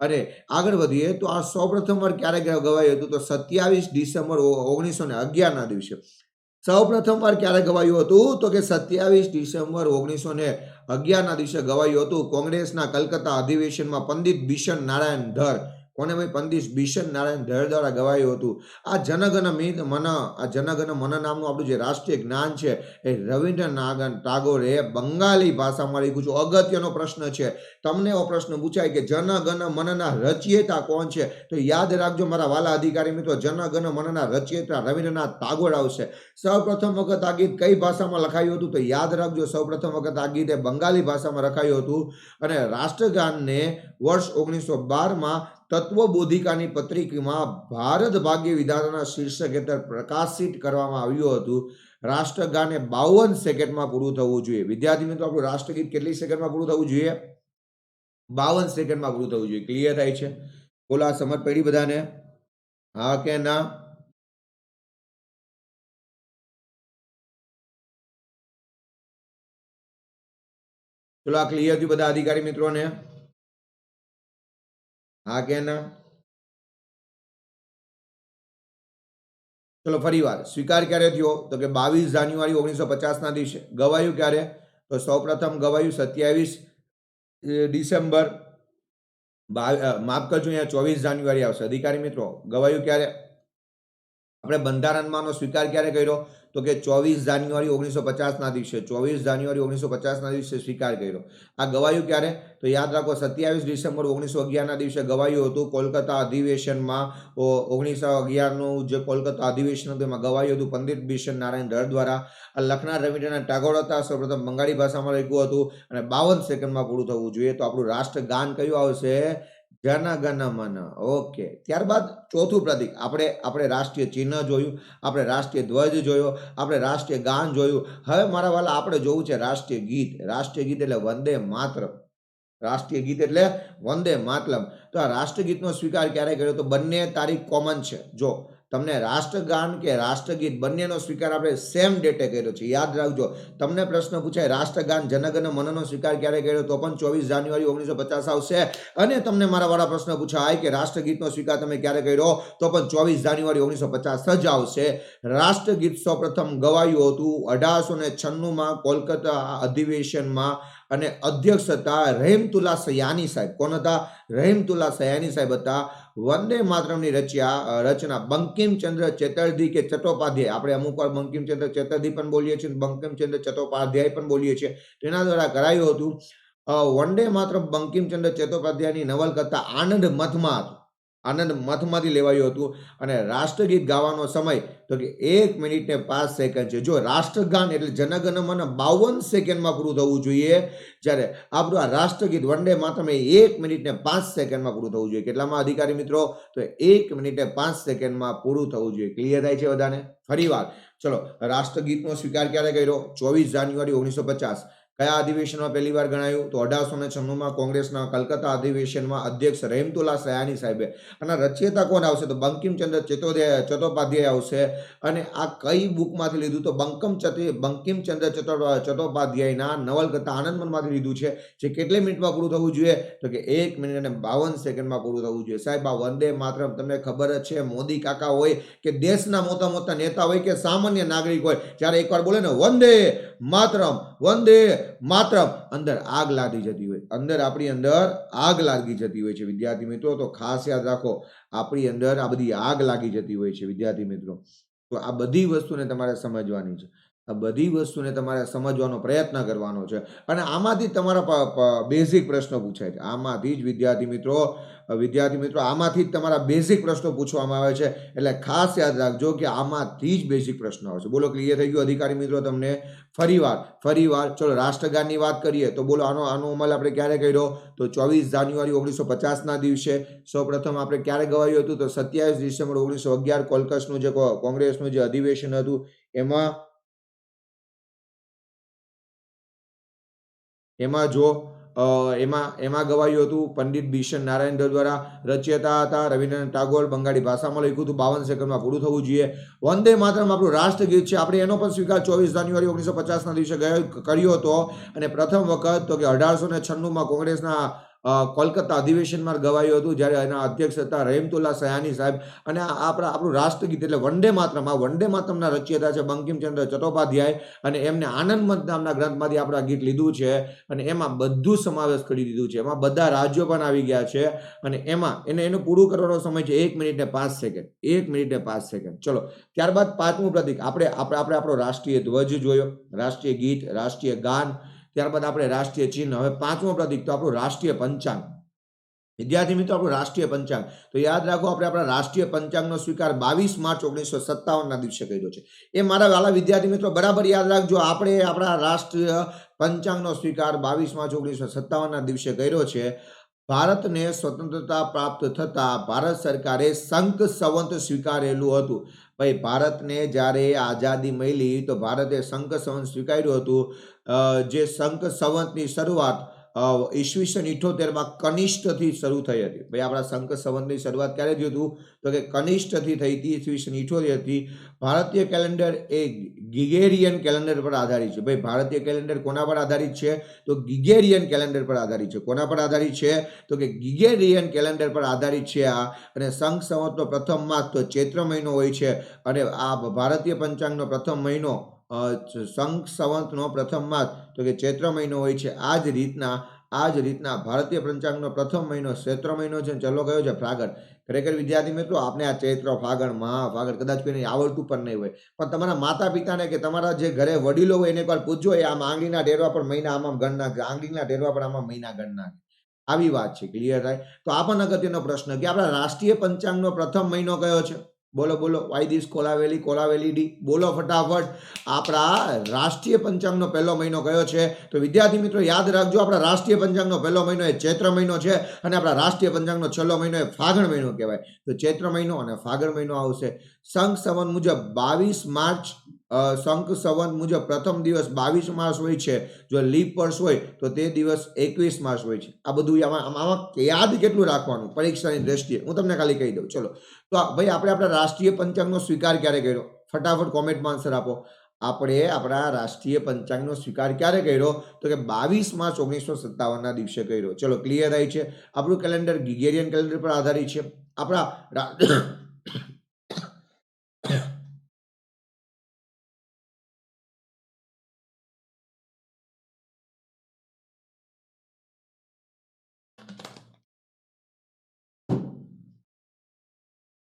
અને આગળ વધીએ તો આ સૌપ્રથમ વાર ક્યારે ગવાયું હતું તો 27 ડિસેમ્બર 1911ના દિવસે. સૌપ્રથમ વાર ક્યારે ગવાયું હતું તો કે 27 ડિસેમ્બર 1911ના દિવસે ગવાયું હતું. કોંગ્રેસના કલકત્તા અધિવેશનમાં પંડિત બિશન નારાયણ ધર, કોને ભાઈ, પંડિત બિશન નારાયણ ધર દ્વારા ગવાયું હતું. આ જનગણ મન નામનું આપણું જે રાષ્ટ્રીય જ્ઞાન છે એ રવિન્દ્રનાથ ટાગોરે બંગાળી ભાષામાં લખ્યું છે. અગત્યનો પ્રશ્ન છે, તમને એવો પ્રશ્ન પૂછાય કે જનગણ મનના રચયિતા કોણ છે, તો યાદ રાખજો મારા વાલા અધિકારી મિત્રો, જનગણ મનના રચયિતા રવિન્દ્રનાથ ટાગોર આવશે. સૌપ્રથમ વખત આ ગીત કઈ ભાષામાં લખાયું હતું તો યાદ રાખજો સૌપ્રથમ વખત આ ગીત એ બંગાળી ભાષામાં લખાયું હતું. અને રાષ્ટ્રગાનને વર્ષ 1912માં તત્વબોધિકાની પત્રિકામાં ભારત ભાગ્ય વિધાતાના શીર્ષક હેઠળ પ્રકાશિત કરવામાં આવ્યું હતું. રાષ્ટ્રગાન 52 સેકન્ડમાં પૂરું થવું જોઈએ. વિદ્યાર્થી મિત્રો આપણું રાષ્ટ્રગીત કેટલી સેકન્ડમાં પૂરું થવું જોઈએ? 52 સેકન્ડમાં પૂરું થવું જોઈએ. ક્લિયર થાય છે? બોલો, આ સમજ પડી બધાને? હા કે ના? ચલો આ ક્લિયર થયું બધા અધિકારી મિત્રોને? હા કે ના? ચલો ફરી વાર સ્વીકાર ક્યારે થયો તો કે 22 જાન્યુઆરી 1950ના દિવસે. ગવાયું ક્યારે તો સૌપ્રથમ ગવાયું 27 ડિસેમ્બર, માફ કરજો અહીંયા 24 જાન્યુઆરી આવશે અધિકારી મિત્રો. ગવાયું ક્યારે? આપણે બંધારણમાંનો સ્વીકાર ક્યારે કર્યો તો કે 24 જાન્યુઆરી 1950ના દિવસે. 24 જાન્યુઆરી 1950ના દિવસે સ્વીકાર કર્યો. આ ગવાયું ક્યારે તો યાદ રાખો 27 ડિસેમ્બર 1911ના દિવસે ગવાયું હતું. કોલકાતા અધિવેશનમાં 1911નું જે કોલકાતા અધિવેશન હતું એમાં ગવાયું હતું પંડિત બિશન નારાયણ ધર દ્વારા. આ લખનાર રવિન્દ્રનાથ ટાગોર હતા. સૌપ્રથમ બંગાળી ભાષામાં લખ્યું હતું અને 52 સેકન્ડમાં પૂરું થવું જોઈએ. તો આપણું રાષ્ટ્રગાન કયું આવશે? જનગણ મન. ઓકે. ત્યારબાદ ચોથું પ્રતીક, આપણે રાષ્ટ્રીય ચિહ્ન જોયું, આપણે રાષ્ટ્રીય ધ્વજ જોયો, આપણે રાષ્ટ્રીય ગાન જોયું. હવે મારા વાલા આપણે જોવું છે રાષ્ટ્રીય ગીત. રાષ્ટ્રીય ગીત એટલે વંદે માતરમ. રાષ્ટ્રીય ગીત એટલે વંદે માતરમ. તો આ રાષ્ટ્રગીતનો સ્વીકાર ક્યારે કર્યો તો બંને તારીખ કોમન છે. જો તમને રાષ્ટ્રગાન કે રાષ્ટ્રગીત બંનેનો સ્વીકાર આપણે સેમ ડેટે કર્યો છે. યાદ રાખજો, તમને પ્રશ્ન પૂછાય રાષ્ટ્રગાન જનગણ મનનો સ્વીકાર ક્યારે કર્યો તો પણ 24 જાન્યુઆરી 1950 આવશે. અને તમને મારા વાળા પ્રશ્ન પૂછાય કે રાષ્ટ્રગીતનો સ્વીકાર તમે ક્યારે કર્યો તો પણ 24 જાન્યુઆરી 1950 જ આવશે. રાષ્ટ્રગીત સૌપ્રથમ ગવાયું હતું 1896માં કોલકાતા અધિવેશનમાં અને અધ્યક્ષ હતા રહેમતુલ્લા સયાની સાહેબ. કોણ હતા? રહેમતુલ્લા સયાની સાહેબ હતા. વંદે માતરમની રચના બંકિમચંદ્ર ચેટર્જી કે ચટ્ટોપાધ્યાય, આપણે અમુક વાર બંકિમચંદ્ર ચેટર્જી પણ બોલીએ છીએ, બંકિમચંદ્ર ચટ્ટોપાધ્યાય પણ બોલીએ છીએ, તેના દ્વારા કરાયું હતું. વંદે માતરમ બંકિમચંદ્ર ચટ્ટોપાધ્યાયની નવલકથા આનંદ મઠમાં હતું. આનંદ મઠમાંથી લેવાયું હતું. અને રાષ્ટ્રગીત ગાવાનો સમય તો કે 1 મિનિટ ને 5 સેકન્ડ છે. જો રાષ્ટ્રગાન એટલે જનગણ મન 52 સેકન્ડમાં પૂરું થવું જોઈએ, જ્યારે આપણું આ રાષ્ટ્રગીત વંદે માતરમ 1 મિનિટ ને 5 સેકન્ડમાં પૂરું થવું જોઈએ. કેટલામાં અધિકારી મિત્રો? તો 1 મિનિટ ને 5 સેકન્ડમાં પૂરું થવું જોઈએ. ક્લિયર થાય છે બધાને? ફરી વાર ચલો, રાષ્ટ્રગીતનો સ્વીકાર ક્યારે કર્યો? 24 જાન્યુઆરી 1950. કયા અધિવેશનમાં પહેલી વાર ગણાયું? તો 1896 કોંગ્રેસના કલકત્તા અધિવેશનમાં અધ્યક્ષ રહેમતુલ્લા સયાની સાહેબે. અને રચયિતા કોણ આવશે? તો બંકિમચંદ્ર ચટ્ટોપાધ્યાય આવશે. અને આ કઈ બુકમાંથી લીધું? તો બંકિમચંદ્ર ચટ્ટોપાધ્યાયના નવલકથા આનંદવનમાંથી લીધું છે. જે કેટલી મિનિટમાં પૂરું થવું જોઈએ? તો કે 1 મિનિટ અને 52 સેકન્ડમાં પૂરું થવું જોઈએ. સાહેબ, આ વંદે માતરમ તમને ખબર જ છે, મોદી કાકા હોય કે દેશના મોટા મોટા નેતા હોય કે સામાન્ય નાગરિક હોય, જ્યારે એકવાર બોલે ને વંદે માતરમ, વંદે માતરમ, અંદર આગ લાગી જતી હોય. આપણી અંદર આગ લાગી જતી હોય છે વિદ્યાર્થી મિત્રો. તો ખાસ યાદ રાખો, આપણી અંદર આ બધી આગ લાગી જતી હોય છે વિદ્યાર્થી મિત્રો. તો આ બધી વસ્તુને તમારે સમજવાની છે. આ બધી વસ્તુને તમારે સમજવાનો પ્રયત્ન કરવાનો છે. અને આમાંથી તમારા બેઝિક પ્રશ્નો પૂછાય છે. આમાંથી જ વિદ્યાર્થી મિત્રો આમાંથી જ તમારા બેઝિક પ્રશ્નો પૂછવામાં આવે છે. એટલે ખાસ યાદ રાખજો કે આમાંથી જ બેઝિક પ્રશ્નો આવશે. બોલો, ક્લિયર થઈ ગયું અધિકારી મિત્રો તમને? ફરીવાર ચલો રાષ્ટ્રગાનની વાત કરીએ તો બોલો, આનો અમલ આપણે ક્યારે કર્યો? તો 24 જાન્યુઆરી 1950 ના દિવસે. સૌપ્રથમ આપણે ક્યારે ગવાયું હતું? તો 27 ડિસેમ્બર 1911 કોલકસનું જે કોંગ્રેસનું જે અધિવેશન હતું એમાં ગવાયું હતું. પંડિત બિશન નારાયણ દ્વારા રચયતા હતા રવિન્દ્રનાથ ટાગોર. બંગાળી ભાષામાં લખ્યું હતું. 52 સેકન્ડમાં પૂરું થવું જોઈએ. વંદે માતરમ આપણું રાષ્ટ્રગીત છે. આપણે એનો પણ સ્વીકાર 24 જાન્યુઆરી 1950 ના દિવસે કર્યો હતો. અને પ્રથમ વખત તો કે 1896 કોંગ્રેસના કોલકાતા અધિવેશનમાં ગવાયું હતું, જ્યારે એના અધ્યક્ષ હતા રહેમતુલ્લા સયાની સાહેબ. અને આપણું રાષ્ટ્રગીત એટલે વંદે માતરમ. આ વંદે માતરમના રચયિતા છે બંકિમચંદ્ર ચટ્ટોપાધ્યાય. અને એમને આનંદમત નામના ગ્રંથમાંથી આપણે આ ગીત લીધું છે. અને એમાં બધું સમાવેશ કરી દીધું છે. એમાં બધા રાજ્યો પણ આવી ગયા છે. અને એમાં એનું પૂરું કરવાનો સમય છે 1 મિનિટ ને 5 સેકન્ડ. 1 મિનિટ ને 5 સેકન્ડ. ચલો, ત્યારબાદ પાંચમું પ્રતીક. આપણે આપણો રાષ્ટ્રીય ધ્વજ જોયો, રાષ્ટ્રીય ગીત, રાષ્ટ્રીય ગાન. ત્યારબાદ આપણે રાષ્ટ્રીય ચિહ્ન. હવે પાંચમો પ્રતીક તો આપણું રાષ્ટ્રીય પંચાંગ. વિદ્યાર્થી મિત્રો, આપણું રાષ્ટ્રીય પંચાંગ. તો યાદ રાખો, આપણે આપણા રાષ્ટ્રીય પંચાંગનો સ્વીકાર 22 માર્ચ 1957 ના દિવસે કર્યો છે. એ મારા વાલા વિદ્યાર્થી મિત્રો બરાબર યાદ રાખજો. આપણે આપણા રાષ્ટ્રીય પંચાંગનો સ્વીકાર 22 માર્ચ 1957 ના દિવસે કર્યો છે. ભારતને સ્વતંત્રતા પ્રાપ્ત થતા ભારત સરકારે સંઘ સંવત સ્વીકારેલું હતું. ભાઈ, ભારતને જ્યારે આઝાદી મળી તો ભારતે સંઘ સંવત સ્વીકાર્યું હતું. જે સંઘ સંવતની શરૂઆત ઈસવીસન 78 કનિષ્ઠથી શરૂ થઈ હતી. ભાઈ, આપણા સંઘ સંવતની શરૂઆત ક્યારે થયું હતું? તો કે કનિષ્ઠથી થઈ હતી, ઈસવીસન 78 થી. ભારતીય કેલેન્ડર એ ગિગેરિયન કેલેન્ડર પર આધારિત છે. ભાઈ, ભારતીય કેલેન્ડર કોના પર આધારિત છે? તો ગિગેરિયન કેલેન્ડર પર આધારિત છે. કોના પર આધારિત છે? તો કે ગિગેરિયન કેલેન્ડર પર આધારિત છે આ. અને સંઘ સંવતનો પ્રથમ માસ તો ચૈત્ર મહિનો હોય છે. અને આ ભારતીય પંચાંગનો પ્રથમ મહિનો સંઘ સંવતનો પ્રથમ માસ તો કે ચૈત્ર મહિનો હોય છે. આ જ રીતના ભારતીય પંચાંગનો પ્રથમ મહિનો ચૈત્ર મહિનો છે. ચલો, કયો છે? ફાગણ. ખરેખર વિદ્યાર્થી મિત્રો, આપણે આ ચૈત્ર, ફાગણ, ફાગણ કદાચ કોઈને આવડતું પણ નહીં હોય, પણ તમારા માતા પિતાને કે તમારા જે ઘરે વડીલો હોય એને એકવાર પૂછજો, એ આમ આંગળીના ટેરવા પર મહિના આમાં ગણ નાખે, આંગળીના ટેરવા પર આમાં મહિના ગણ નાખે. આવી વાત છે. ક્લિયર થાય? તો આ પણ અગત્યનો પ્રશ્ન કે આપણા રાષ્ટ્રીય પંચાંગનો પ્રથમ મહિનો કયો છે? બોલો વાય ધીસ કોલાવેલી ડી. બોલો ફટાફટ. આપણા રાષ્ટ્રીય પંચાંગનો પહેલો મહિનો કયો છે? તો વિદ્યાર્થી મિત્રો યાદ રાખજો, આપણા રાષ્ટ્રીય પંચાંગનો પહેલો મહિનો એ ચૈત્ર મહિનો છે. અને આપણા રાષ્ટ્રીય પંચાંગનો છેલ્લો મહિનો એ ફાગણ મહિનો કહેવાય. તો ચૈત્ર મહિનો અને ફાગણ મહિનો આવશે. સંઘ સંવત મુજબ 22 માર્ચ સંઘ સંવત મુજબ પ્રથમ દિવસ 22 માર્ચ હોય છે. જો લીપ વર્ષ હોય તો તે દિવસ 21 માર્ચ હોય છે. આ બધું આમાં યાદ કેટલું રાખવાનું પરીક્ષાની દ્રષ્ટિએ, હું તમને ખાલી કહી દઉં. ચલો, તો ભાઈ, આપણે આપણા રાષ્ટ્રીય પંચાંગનો સ્વીકાર ક્યારે કર્યો? ફટાફટ કોમેન્ટમાં આન્સર આપો. આપણે આપણા રાષ્ટ્રીય પંચાંગનો સ્વીકાર ક્યારે કર્યો? તો કે 22 માર્ચ 1957 ના દિવસે કર્યો. ચલો, ક્લિયર આવી છે? આપણું કેલેન્ડર ગિગેરિયન કેલેન્ડર પર આધારિત છે.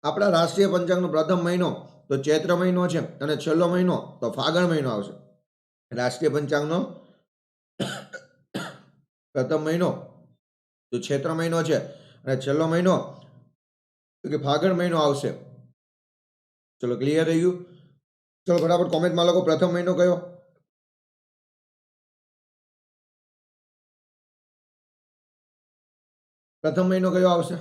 આપણા રાષ્ટ્રીય પંચાંગનો પ્રથમ મહિનો તો ચૈત્ર મહિનો છે. અને છેલ્લો મહિનો તો ફાગણ મહિનો આવશે. રાષ્ટ્રીય પંચાંગનો પ્રથમ મહિનો તો ચૈત્ર મહિનો છે. અને છેલ્લો મહિનો તો કે ફાગણ મહિનો આવશે. ચલો, ક્લિયર થઈ ગયું? ચલો, ફટાફટ કોમેન્ટમાં લખો પ્રથમ મહિનો કયો? પ્રથમ મહિનો કયો આવશે?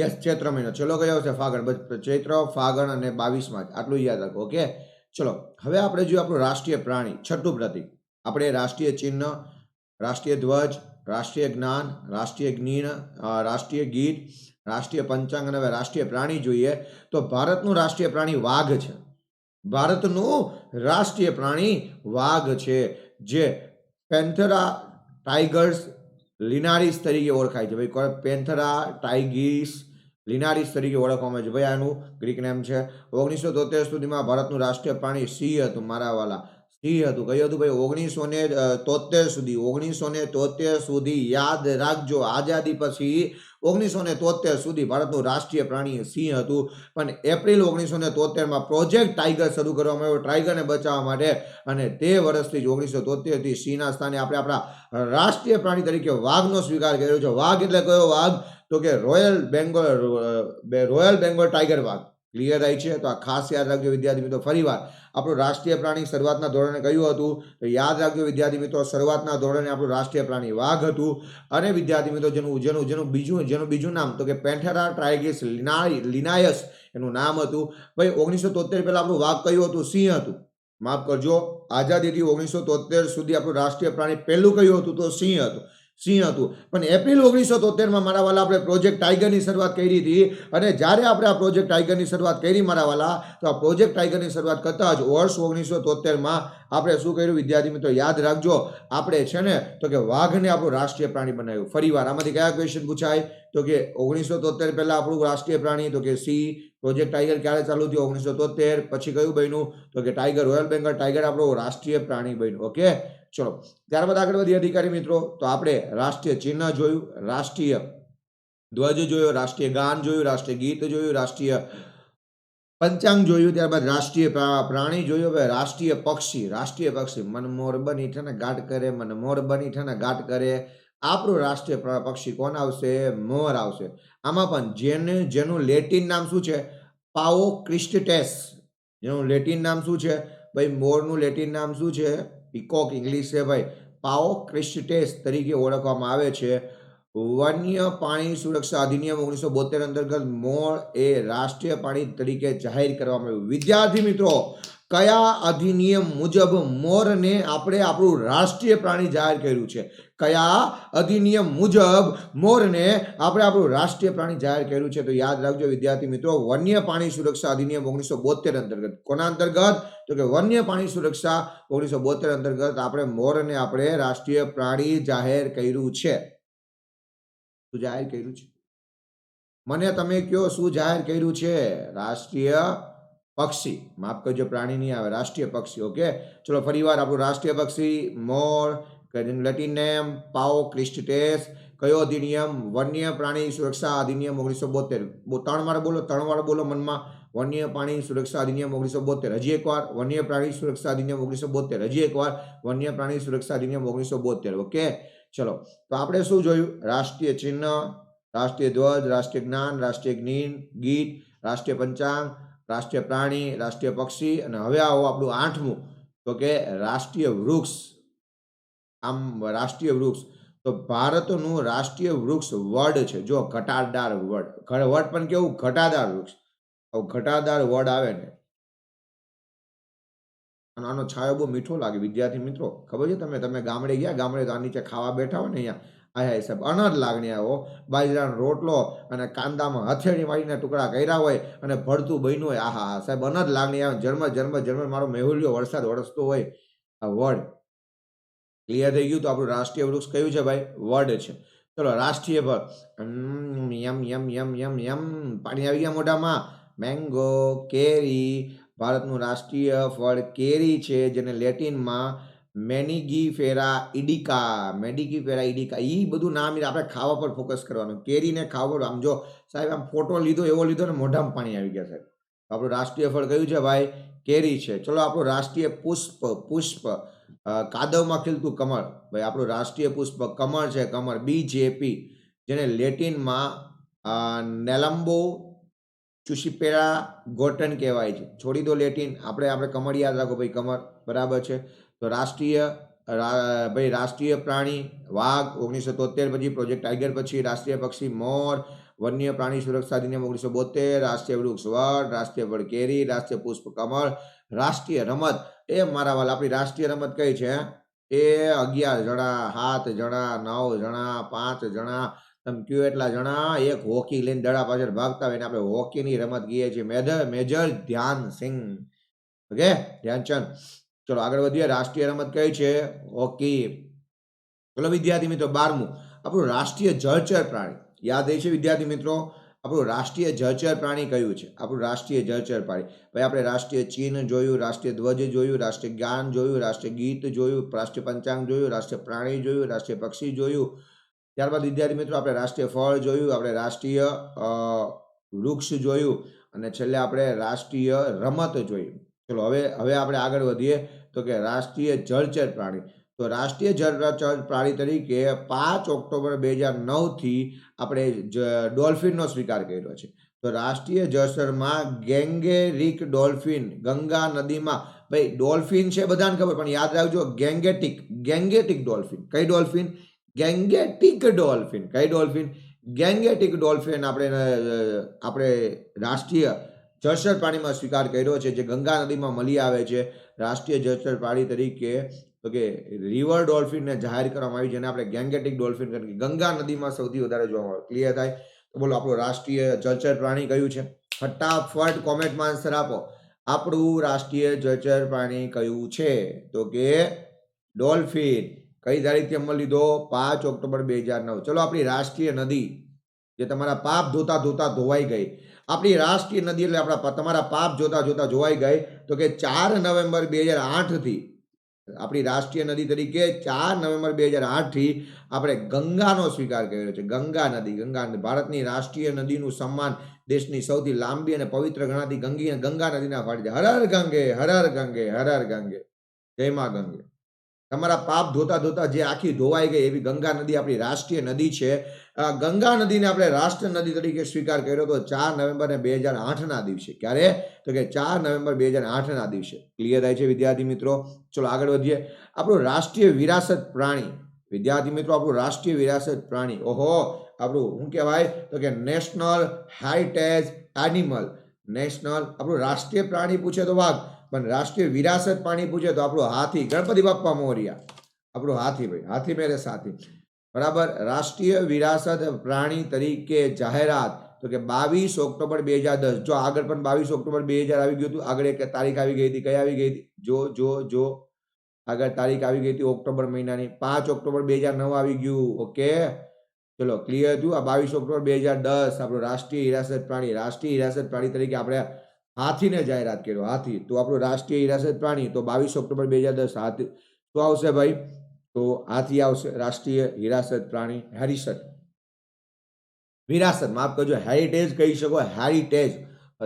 યસ, ચૈત્ર મહિનો. ચલો, કયો આવશે? ફાગણ. બસ, ચૈત્ર, ફાગણ અને 22 માર્ચ. આટલું યાદ રાખો. ઓકે, ચલો. હવે આપણે જોઈએ આપણું રાષ્ટ્રીય પ્રાણી, છઠ્ઠું પ્રતીક. આપણે રાષ્ટ્રીય ચિહ્ન, રાષ્ટ્રીય ધ્વજ, રાષ્ટ્રીય જ્ઞાન, રાષ્ટ્રીય ગીત, રાષ્ટ્રીય પંચાંગ અને હવે રાષ્ટ્રીય પ્રાણી જોઈએ તો ભારતનું રાષ્ટ્રીય પ્રાણી વાઘ છે. ભારતનું રાષ્ટ્રીય પ્રાણી વાઘ છે, જે પેન્થેરા ટાઇગર્સ લિનારિસ તરીકે ઓળખાય છે. ભાઈ પેન્થેરા ટાઇગિસ લિનારિસ તરીકે ઓળખવામાં આવે છે. ભાઈ આનું ગ્રીક નેમ છે. 1973 સુધીમાં ભારતનું રાષ્ટ્રીય પ્રાણી સિંહ હતું. મારા વાલા સિંહ હતું. કયું હતું ભાઈ? 1973 સુધી યાદ રાખજો. આઝાદી પછી 1973 સુધી ભારતનું રાષ્ટ્રીય પ્રાણી સિંહ હતું. પણ એપ્રિલ 1973માં પ્રોજેક્ટ ટાઈગર શરૂ કરવામાં આવ્યો ટાઈગરને બચાવવા માટે, અને તે વર્ષથી જ 1973 થી સિંહના સ્થાને આપણે આપણા રાષ્ટ્રીય પ્રાણી તરીકે વાઘનો સ્વીકાર કર્યો છે. વાઘ એટલે કયો વાઘ? તો કે રોયલ બેંગોલ ટાઈગર વાઘ. ક્લિયર થાય છે? તો આ ખાસ યાદ રાખજો વિદ્યાર્થી મિત્રો. ફરીવાર આપણું રાષ્ટ્રીય પ્રાણી શરૂઆતના ધોરણે કયું હતું? તો યાદ રાખજો વિદ્યાર્થી મિત્રો, શરૂઆતના ધોરણે આપણું રાષ્ટ્રીય પ્રાણી વાઘ હતું. અને વિદ્યાર્થી મિત્રો જેનું બીજું નામ તો કે પેન્થેરા ટાઇગિસ લિનાયસ એનું નામ હતું. ભાઈ 1973 પહેલા આપણું વાઘ કયું હતું? સિંહ હતું. માફ કરજો, આઝાદીથી 1973 સુધી આપણું રાષ્ટ્રીય પ્રાણી પહેલું કયું હતું? તો સિંહ હતું. પણ એપ્રિલ 1973માં મારા વાલા આપણે પ્રોજેક્ટ ટાઈગરની શરૂઆત કરી હતી. અને જ્યારે આપણે આ પ્રોજેક્ટ ટાઈગરની શરૂઆત કરી મારા વાલા, તો આ પ્રોજેક્ટ ટાઈગરની શરૂઆત કરતા જ વર્ષ 1973માં આપણે શું કર્યું વિદ્યાર્થી મિત્રો? યાદ રાખજો, આપણે છે ને તો કે વાઘને આપણું રાષ્ટ્રીય પ્રાણી બનાવ્યું. ફરીવાર આમાંથી કયા ક્વેશ્ચન પૂછાય? તો કે 1973 પહેલા આપણું રાષ્ટ્રીય પ્રાણી તો કે સિંહ. પ્રોજેક્ટ ટાઈગર ક્યારે ચાલુ થયું? 1973. પછી કયું બન્યું? તો કે ટાઈગર, રોયલ બેંગલ ટાઈગર આપણું રાષ્ટ્રીય પ્રાણી બન્યું. ઓકે, ચલો ત્યારબાદ આગળ વધીએ અધિકારી મિત્રો. તો આપણે રાષ્ટ્રીય ચિહ્ન જોયું, રાષ્ટ્રીય ધ્વજ જોયો, રાષ્ટ્રીય ગાન જોયું, રાષ્ટ્રીય ગીત જોયું, રાષ્ટ્રીય પંચાંગ જોયું, ત્યારબાદ રાષ્ટ્રીય પ્રાણી જોયું. હવે રાષ્ટ્રીય પક્ષી મનમોર બની ઠને ગાટ કરે, મનમોર બની ઠને ગાટ કરે. આપણું રાષ્ટ્રીય પક્ષી કોણ આવશે? મોર આવશે. આમાં પણ જેનું લેટિન નામ શું છે? પાઓ ક્રિસ્ટેસ. જેનું લેટિન નામ શું છે ભાઈ? મોરનું લેટિન નામ શું છે? પીકોક ઇંગ્લિશ છે ભાઈ. પાઓ ક્રિસ્ટેસ તરીકે ઓળખવામાં આવે છે. વન્ય પાણી સુરક્ષા અધિનિયમ 1972 અંતર્ગત મોર એ રાષ્ટ્રીય પાણી તરીકે જાહેર કરવામાં આવ્યું. વિદ્યાર્થી મિત્રો, કયા અધિનિયમ મુજબ મોરને આપણે આપણું રાષ્ટ્રીય પ્રાણી જાહેર કર્યું છે? કયા અધિનિયમ મુજબ મોરને આપણે આપણું રાષ્ટ્રીય પ્રાણી જાહેર કર્યું છે? તો યાદ રાખજો વિદ્યાર્થી મિત્રો, વન્ય પાણી સુરક્ષા અધિનિયમ 1972 અંતર્ગત. કોના અંતર્ગત? તો કે વન્ય પાણી સુરક્ષા 1972 અંતર્ગત આપણે મોરને આપણે રાષ્ટ્રીય પ્રાણી જાહેર કર્યું છે. શું જાહેર કર્યું છે? મને તમે કયો, શું જાહેર કર્યું છે? રાષ્ટ્રીય પક્ષી. માફ કરજો, પ્રાણી નહીં આવે, રાષ્ટ્રીય પક્ષી. ઓકે, ચલો ફરીવાર આપણું રાષ્ટ્રીય પક્ષી મોર. Latin name પાઓ ક્રિસ્ટેસ. કયો અધિનિયમ? વન્ય પ્રાણી સુરક્ષા અધિનિયમ 1972. ત્રણ વાર બોલો મનમાં. વન્ય પ્રાણી સુરક્ષા અધિનિયમ 1972. હજી એકવાર વન્ય પ્રાણી સુરક્ષા અધિનિયમ 1972. હજી એકવાર વન્ય પ્રાણી સુરક્ષા અધિનિયમ 1972. ઓકે, ચલો તો આપણે શું જોયું? રાષ્ટ્રીય ચિહ્ન, રાષ્ટ્રીય ધ્વજ, રાષ્ટ્રીય જ્ઞાન, રાષ્ટ્રીય ગીત, રાષ્ટ્રીય પંચાંગ, રાષ્ટ્રીય પ્રાણી, રાષ્ટ્રીય પક્ષી, અને હવે આવો આપણું 8મું તો કે રાષ્ટ્રીય વૃક્ષ. આમ રાષ્ટ્રીય વૃક્ષ, તો ભારતનું રાષ્ટ્રીય વૃક્ષ વડ છે. જો ઘટાદાર વડ. વડ પણ કેવું? ઘટાદાર વૃક્ષ. ઘટાદાર વડ આવે ને, આનો છાયો બહુ મીઠો લાગે વિદ્યાર્થી મિત્રો. ખબર છે? તમે ગામડે ગયા, ગામડે તો આ નીચે ખાવા બેઠા હોય ને, અહીંયા આયા સાહેબ અનહદ લાગણી આવો. બાજરાનો રોટલો અને કાંદામાં હથેળી મારીને ટુકડા કર્યા હોય અને ભરતું બન્યું હોય. આહા સાહેબ, અનહદ લાગણી આવે. જન્મ મારો મેહુલિયો વરસાદ વરસતો હોય. આ વડ. ક્લિયર થઈ ગયું? તો આપણું રાષ્ટ્રીય વૃક્ષ કયું છે ભાઈ? વડ છે. ચલો રાષ્ટ્રીય ફળ. પાણી આવી ગયા મોઢામાં. મેંગો, કેરી. ભારતનું રાષ્ટ્રીય ફળ કેરી છે, જેને લેટિનમાં મેડિગીફેરા ઇડિકા. એ બધું નામ આપણે ખાવા પર ફોકસ કરવાનું. કેરીને ખાવા પર. આમ જો સાહેબ, આમ ફોટો લીધો એવો લીધો ને મોઢામાં પાણી આવી ગયા સાહેબ. આપણું રાષ્ટ્રીય ફળ કયું છે ભાઈ? કેરી છે. ચલો આપણું રાષ્ટ્રીય પુષ્પ કાદવમાં ખીલતું કમળ. ભાઈ આપણું રાષ્ટ્રીય પુષ્પ કમળ છે. કમળ, BJP, જેને લેટિનમાં નેલમ્બો ચુશિપેરા ગોટન કહેવાય છે. છોડી દો લેટિન, આપણે કમળ યાદ રાખો ભાઈ, કમળ. બરાબર છે. તો રાષ્ટ્રીય પ્રાણી વાઘ 1973, પછી પ્રોજેક્ટ ટાઈગર, પછી રાષ્ટ્રીય પક્ષી મોર, વન્ય પ્રાણી સુરક્ષા અધિનિયમ 1972, રાષ્ટ્રીય વૃક્ષ વડ, રાષ્ટ્રીય ફળ કેરી, રાષ્ટ્રીય પુષ્પ કમળ. રાષ્ટ્રીય રમત, એ મારા વાલા આપણી રાષ્ટ્રીય રમત કઈ છે? એ 11 જણા, 7 જણા, 9 જણા, 5 જણા, તમે કયો એટલા જણા એક હોકી લઈને દડા પાછળ ભાગતા હોય ને આપણે હોકીની રમત કહીએ છીએ. મેજર ધ્યાનસિંહ. ઓકે, ધ્યાનચંદ. ચલો આગળ વધીએ. રાષ્ટ્રીય રમત કઈ છે? હોકી. ચલો વિદ્યાર્થી મિત્રો 12મું, આપણું રાષ્ટ્રીય જળચર પ્રાણી યાદ રહે છે વિદ્યાર્થી મિત્રો? આપણું રાષ્ટ્રીય જળચર પ્રાણી કયું છે? આપણું રાષ્ટ્રીય જળચર પ્રાણી. ભાઈ આપણે રાષ્ટ્રીય ચિહ્ન જોયું, રાષ્ટ્રીય ધ્વજ જોયું, રાષ્ટ્રીય ગાન જોયું, રાષ્ટ્રીય ગીત જોયું, રાષ્ટ્રીય પંચાંગ જોયું, રાષ્ટ્રીય પ્રાણી જોયું, રાષ્ટ્રીય પક્ષી જોયું. ત્યારબાદ વિદ્યાર્થી મિત્રો આપણે રાષ્ટ્રીય ફળ જોયું, આપણે રાષ્ટ્રીય વૃક્ષ જોયું અને છેલ્લે આપણે રાષ્ટ્રીય રમત જોયું. ચલો હવે આપણે આગળ વધીએ તો કે રાષ્ટ્રીય જળચર પ્રાણી. તો રાષ્ટ્રીય જળચર પ્રાણી તરીકે 5 ઓક્ટોબર 2009થી આપણે ડોલ્ફિનનો સ્વીકાર કર્યો છે. તો રાષ્ટ્રીય જળચરમાં ગેંગેરિક ડોલ્ફિન ગંગા નદીમાં, ભાઈ ડોલ્ફિન છે બધાને ખબર, પણ યાદ રાખજો ગેંગેટિક ડોલ્ફિન. કઈ ડોલ્ફિન? ગેંગેટિક ડોલ્ફિન. કઈ ડોલ્ફિન? ગેંગેટિક ડોલ્ફિન આપણે રાષ્ટ્રીય જળચર પ્રાણીમાં સ્વીકાર કર્યો છે, જે ગંગા નદીમાં મળી આવે છે. રાષ્ટ્રીય જળચર પ્રાણી તરીકે તો કે રિવર ડોલ્ફિનને જાહેર કરવામાં આવી, જેને આપણે ગેંગેટિક ડોલ્ફિન કરી ગંગા નદીમાં સૌથી વધારે જોવા મળે. ક્લિયર થાય? તો બોલો આપણું રાષ્ટ્રીય જળચર પ્રાણી કયું છે? ફટાફટ કોમેન્ટમાં આન્સર આપો. આપણું રાષ્ટ્રીય જળચર પ્રાણી કયું છે? તો કે ડોલ્ફિન. કઈ તારીખથી અમલ લીધો? 5 ઓક્ટોબર 2009. ચલો આપણી રાષ્ટ્રીય નદી જે તમારા પાપ ધોતા ધોતા ધોવાઈ ગઈ, આપણી રાષ્ટ્રીય નદી એટલે તમારા પાપ જોતા જોતા જોવાઈ ગઈ, તો કે 4 નવેમ્બર 2008થી આપણી રાષ્ટ્રીય નદી તરીકે 4 નવેમ્બર 2008થી આપણે ગંગાનો સ્વીકાર કર્યો છે. ગંગા નદી. ભારતની રાષ્ટ્રીય નદીનું સન્માન દેશની સૌથી લાંબી અને પવિત્ર ગણાતી ગંગા નદીના ફાળે છે. હર હર ગંગે, હર હર ગંગે, હર હર ગંગે. જય માં ગંગે. તમારા પાપ ધોતા ધોતા જે આખી ધોવાઈ ગઈ એવી ગંગા નદી આપણી રાષ્ટ્રીય નદી છે. ગંગા નદીને આપણે રાષ્ટ્ર નદી તરીકે સ્વીકાર કર્યો હતો 4 નવેમ્બર 2008ના દિવસે. ક્યારે? તો કે 4 નવેમ્બર 2008ના દિવસે. ક્લિયર થાય છે વિદ્યાર્થી મિત્રો? ચલો આગળ વધીએ. આપણું રાષ્ટ્રીય વિરાસત પ્રાણી વિદ્યાર્થી મિત્રો, આપણું રાષ્ટ્રીય વિરાસત પ્રાણી, ઓહો, આપણું શું કહેવાય? તો કે નેશનલ હેરિટેજ એનિમલ. આપણું રાષ્ટ્રીય પ્રાણી પૂછે તો વાઘ, પણ રાષ્ટ્રીય વિરાસત પ્રાણી પૂછે તો આપણો હાથી. ગણપતિ બાપ્પા મોર્યા. આપણો હાથી, ભાઈ હાથી મેરે સાથી. બરાબર. રાષ્ટ્રીય વિરાસત પ્રાણી તરીકે જાહેરાત તો કે 22 ઓક્ટોબર 2010. જો આગળ પણ 22 ઓક્ટોબર 2000 આવી ગયું હતું. આગળ એક તારીખ આવી ગઈ હતી. કઈ આવી ગઈ હતી? જો આગળ તારીખ આવી ગઈ હતી ઓક્ટોબર મહિનાની. 5 ઓક્ટોબર 2009 આવી ગયું. ઓકે, ચલો ક્લિયર થયું. આ 22 ઓક્ટોબર 2010 આપણું રાષ્ટ્રીય હિરાસત પ્રાણી. રાષ્ટ્રીય હિરાસત પ્રાણી તરીકે આપણે હાથીને જાહેરાત કર્યો. હાથી તો આપણું રાષ્ટ્રીય હિરાસત પ્રાણી. તો 22 ઓક્ટોબર 2010 હાથી શું આવશે ભાઈ? તો હાથી આવશે. રાષ્ટ્રીય હિરાસત પ્રાણી. વિરાસત માફ કરજો, હેરિટેજ કહી શકો. હેરિટેજ.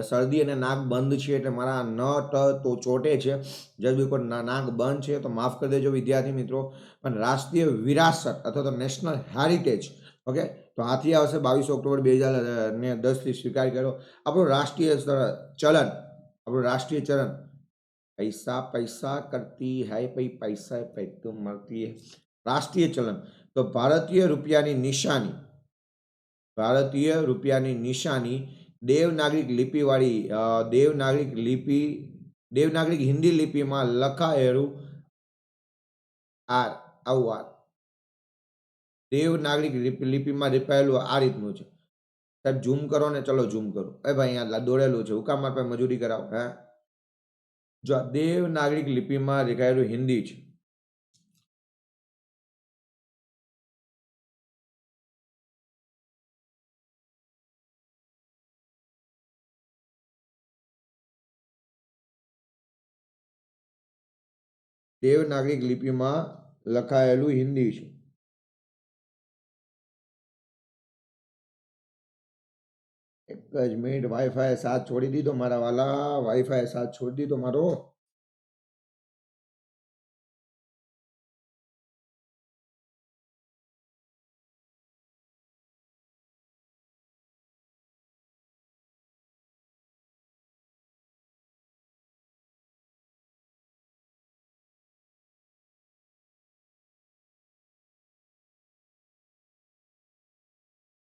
શરદી અને નાક બંધ છે એટલે મારા નટ તો ચોટે છે. જજ કોઈ નાક બંધ છે તો માફ કરી દેજો વિદ્યાર્થી મિત્રો. પણ રાષ્ટ્રીય વિરાસત અથવા તો નેશનલ હેરિટેજ, ઓકે, તો હાથી આવશે. 22 ઓક્ટોબર 2010થી સ્વીકાર કર્યો. આપણું રાષ્ટ્રીય ચલણ. આપણું રાષ્ટ્રીય ચલણ પૈસા પૈસા કરતી હૈ ભાઈ, પૈસા પૈતો મળતી હૈ. રાષ્ટ્રીય ચલણ તો ભારતીય રૂપિયાની નિશાની. ભારતીય રૂપિયાની નિશાની દેવનાગરિક લિપિવાળી દેવનાગરિક હિન્દી લિપિમાં લખાયેલું આવું દેવનાગરિક લિપિમાં લખાયેલું આ રીતનું છે. સાહેબ ઝૂમ કરો ને. ચલો ઝૂમ કરો. એ ભાઈ અહીંયા દોડેલું છે. હુકામ મારા પાસે મજૂરી કરાવો. હે, જો દેવનાગરિક લિપિમાં લખાયેલું હિન્દી છે. દેવનાગરિક લિપિમાં લખાયેલું હિન્દી છે. એક જ મિનિટ. વાઈફાઈ સાથ છોડી દીધો મારા વાલા. વાઈફાઈ સાથ છોડી દીધો મારો.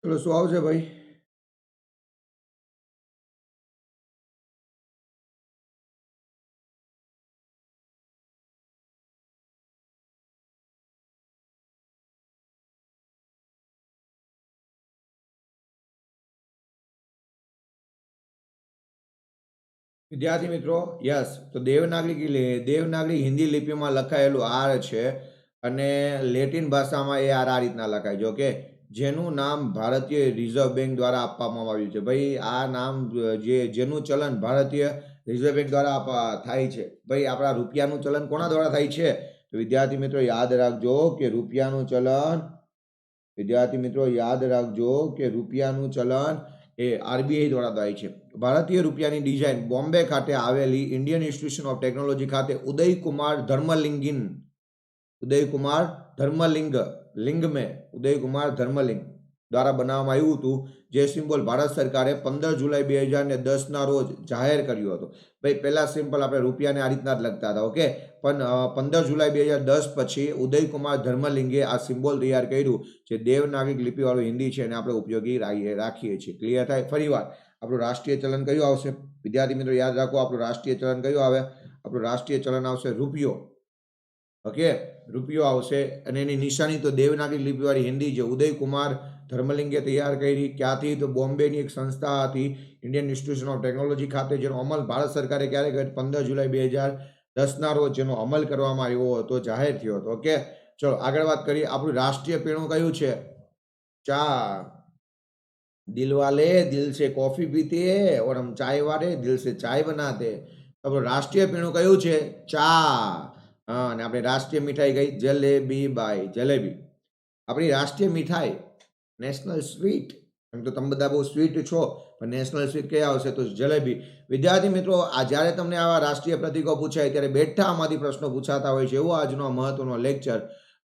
ચલો શું આવશે ભાઈ? વિદ્યાર્થી મિત્રો, યસ, તો દેવનાગરી હિન્દી લિપિમાં લખાયેલું આર છે અને લેટિન ભાષામાં એ આર આ રીતના લખાય છે. ઓકે, જેનું નામ ભારતીય રિઝર્વ બેંક દ્વારા આપવામાં આવ્યું છે. ભાઈ આ નામ જેનું ચલન ભારતીય રિઝર્વ બેંક દ્વારા થાય છે. ભાઈ આપણા રૂપિયાનું ચલન કોના દ્વારા થાય છે? તો વિદ્યાર્થી મિત્રો યાદ રાખજો કે રૂપિયાનું ચલન એ આરબીઆઈ દ્વારા થાય છે. ભારતીય રૂપિયાની ડિઝાઇન બોમ્બે ખાતે આવેલી ઇન્ડિયન ઇન્સ્ટિટ્યુશન ઓફ ટેકનોલોજી ખાતે ઉદયકુમાર ધર્મલિંગ દ્વારા બનાવવામાં આવ્યું હતું, જે સિમ્બોલ ભારત સરકારે 15 જુલાઈ 2010 રોજ જાહેર કર્યો હતો. ભાઈ પહેલા સિમ્પલ આપણે રૂપિયાને આ રીતના જ લખતા હતા. ઓકે, પણ 15 જુલાઈ 2010 પછી ઉદયકુમાર ધર્મલિંગે આ સિમ્બોલ તૈયાર કર્યું, જે દેવનાગરિક લિપિવાળું હિન્દી છે અને આપણે ઉપયોગી રાખીએ છીએ. ક્લિયર થાય? ફરીવાર આપણું રાષ્ટ્રીય ચલન કયું આવશે? વિદ્યાર્થી મિત્રો યાદ રાખો, આપણું રાષ્ટ્રીય ચલન કયું આવે? આપણું રાષ્ટ્રીય ચલન આવશે રૂપિયો. ઓકે, રૂપિયો આવશે અને એની નિશાની તો દેવનાગરી લિપિવાળી હિન્દી છે. ઉદયકુમાર ધર્મલિંગે તૈયાર કરી. ક્યાંથી? તો બોમ્બેની એક સંસ્થા હતી ઇન્ડિયન ઇન્સ્ટિટ્યુશન ઓફ ટેકનોલોજી ખાતે, જેનો અમલ ભારત સરકારે ક્યારે કર્યો? 15 જુલાઈ 2010 રોજ જેનો અમલ કરવામાં આવ્યો હતો, જાહેર થયો હતો. ઓકે, ચલો આગળ વાત કરીએ. આપણું રાષ્ટ્રીય પીણું કયું છે? ચા. દિલવાલે દિલ સે કોફી પીતે ઓર હમ ચાય વાલે દિલ સે ચાય બનાતે. આપણું રાષ્ટ્રીય પીણું કયું છે? ચા. હા, અને આપણી રાષ્ટ્રીય મીઠાઈ ગઈ જલેબી. આપણી રાષ્ટ્રીય મીઠાઈ નેશનલ સ્વીટ, એમ તો તમે બધા બહુ સ્વીટ છો, પણ નેશનલ સ્વીટ કયા આવશે? તો જલેબી. વિદ્યાર્થી મિત્રો, આ જ્યારે તમને આવા રાષ્ટ્રીય પ્રતીકો પૂછાય ત્યારે બેઠામાંથી પ્રશ્નો પૂછાતા હોય છે. એવો આજનો મહત્વનો લેક્ચર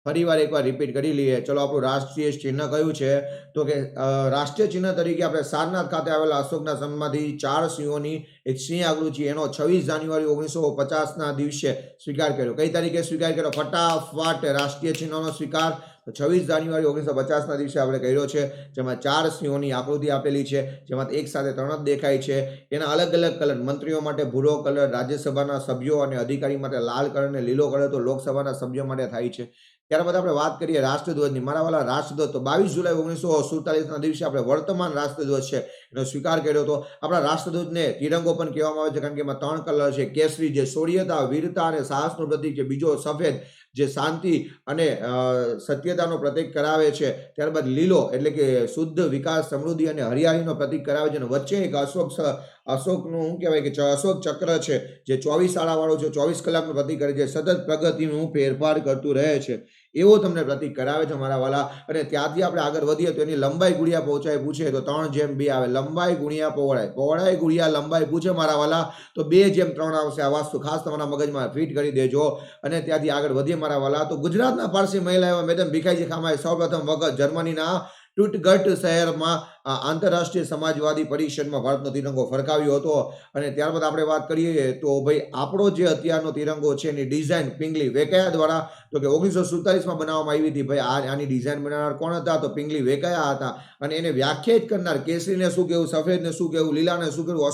ફરીવાર એકવાર રિપીટ કરી લઈએ. ચલો, આપણું રાષ્ટ્રીય ચિહ્ન કયું છે? તો કે રાષ્ટ્રીય ચિહ્ન તરીકે આપણે સારનાથ ખાતે આવેલા અશોકના સ્તંભમાંથી 4 સિંહોની એક સિંહ આકૃતિ છે, એનો 26 જાન્યુઆરી 1950 દિવસે સ્વીકાર કર્યો. કઈ તારીખે સ્વીકાર કર્યો? ફટાફટ રાષ્ટ્રીય ચિહ્નનો સ્વીકાર 26 જાન્યુઆરી 1950 દિવસે આપણે કર્યો છે, જેમાં 4 સિંહોની આકૃતિ આપેલી છે, જેમાં એક સાથે 3 જ દેખાય છે. એના અલગ અલગ કલર, મંત્રીઓ માટે ભૂરો કલર, રાજ્યસભાના સભ્યો અને અધિકારી માટે લાલ કલર અને લીલો કલર તો લોકસભાના સભ્યો માટે થાય છે. ત્યારબાદ આપણે વાત કરીએ રાષ્ટ્રધ્વજની. મારા વાલા રાષ્ટ્રધ્વજ તો 22 જુલાઈ 1947 દિવસે આપણે વર્તમાન રાષ્ટ્રધ્વજ છે એનો સ્વીકાર કર્યો હતો. આપણા રાષ્ટ્રધ્વજને તિરંગો પણ કહેવામાં આવે છે, કારણ કે એમાં 3 કલર છે. કેસરી જે શૌર્યતા, વીરતા અને સાહસનું પ્રતીક છે. બીજો સફેદ જે શાંતિ અને સત્યતાનો પ્રતીક કરાવે છે. ત્યારબાદ લીલો એટલે કે શુદ્ધ વિકાસ, સમૃદ્ધિ અને હરિયાળીનો પ્રતીક કરાવે છે. અને વચ્ચે એક અશોકનું શું કહેવાય કે અશોક ચક્ર છે, જે 24 શાળાવાળો છે, 24 કલાકનું પ્રતીક કરે છે, સતત પ્રગતિનું ફેરફાર કરતું રહે છે, એવો તમને પ્રતીક કરાવે છે મારા વાલા. અને ત્યાંથી આપણે આગળ વધીએ તો એની લંબાઈ ગુણ્યા પહોંચાઈ પૂછે તો 3:2 આવે. લંબાઈ ગુણ્યા પહોળાઈ ગુણ્યા લંબાઈ પૂછે મારા વાલા તો 2:3 આવશે. આ વસ્તુ ખાસ તમારા મગજમાં ફિટ કરી દેજો. અને ત્યાંથી આગળ વધીએ મારા વાલા તો ગુજરાતના પારસી મહિલા એવા મેડમ ભીખાઈજી ખામાએ સૌપ્રથમ વખત જર્મનીના ટુટગટ શહેરમાં આંતરરાષ્ટ્રીય સમાજવાદી પરિષદમાં ભારતનો તિરંગો ફરકાવ્યો હતો. અને ત્યારબાદ આપણે વાત કરીએ તો ભાઈ આપણો જે અત્યારનો તિરંગો છે એની ડિઝાઇન પિંગલી વેકૈયા દ્વારા તો કે 1947 બનાવવામાં આવી હતી. ભાઈ આની ડિઝાઇન બનાવનાર કોણ હતા? તો પિંગલી વેકૈયા હતા. અને એને વ્યાખ્યાયિત કરનાર કેસરીને શું કહેવું, સફેદને શું કહેવું, લીલાને શું કહેવું,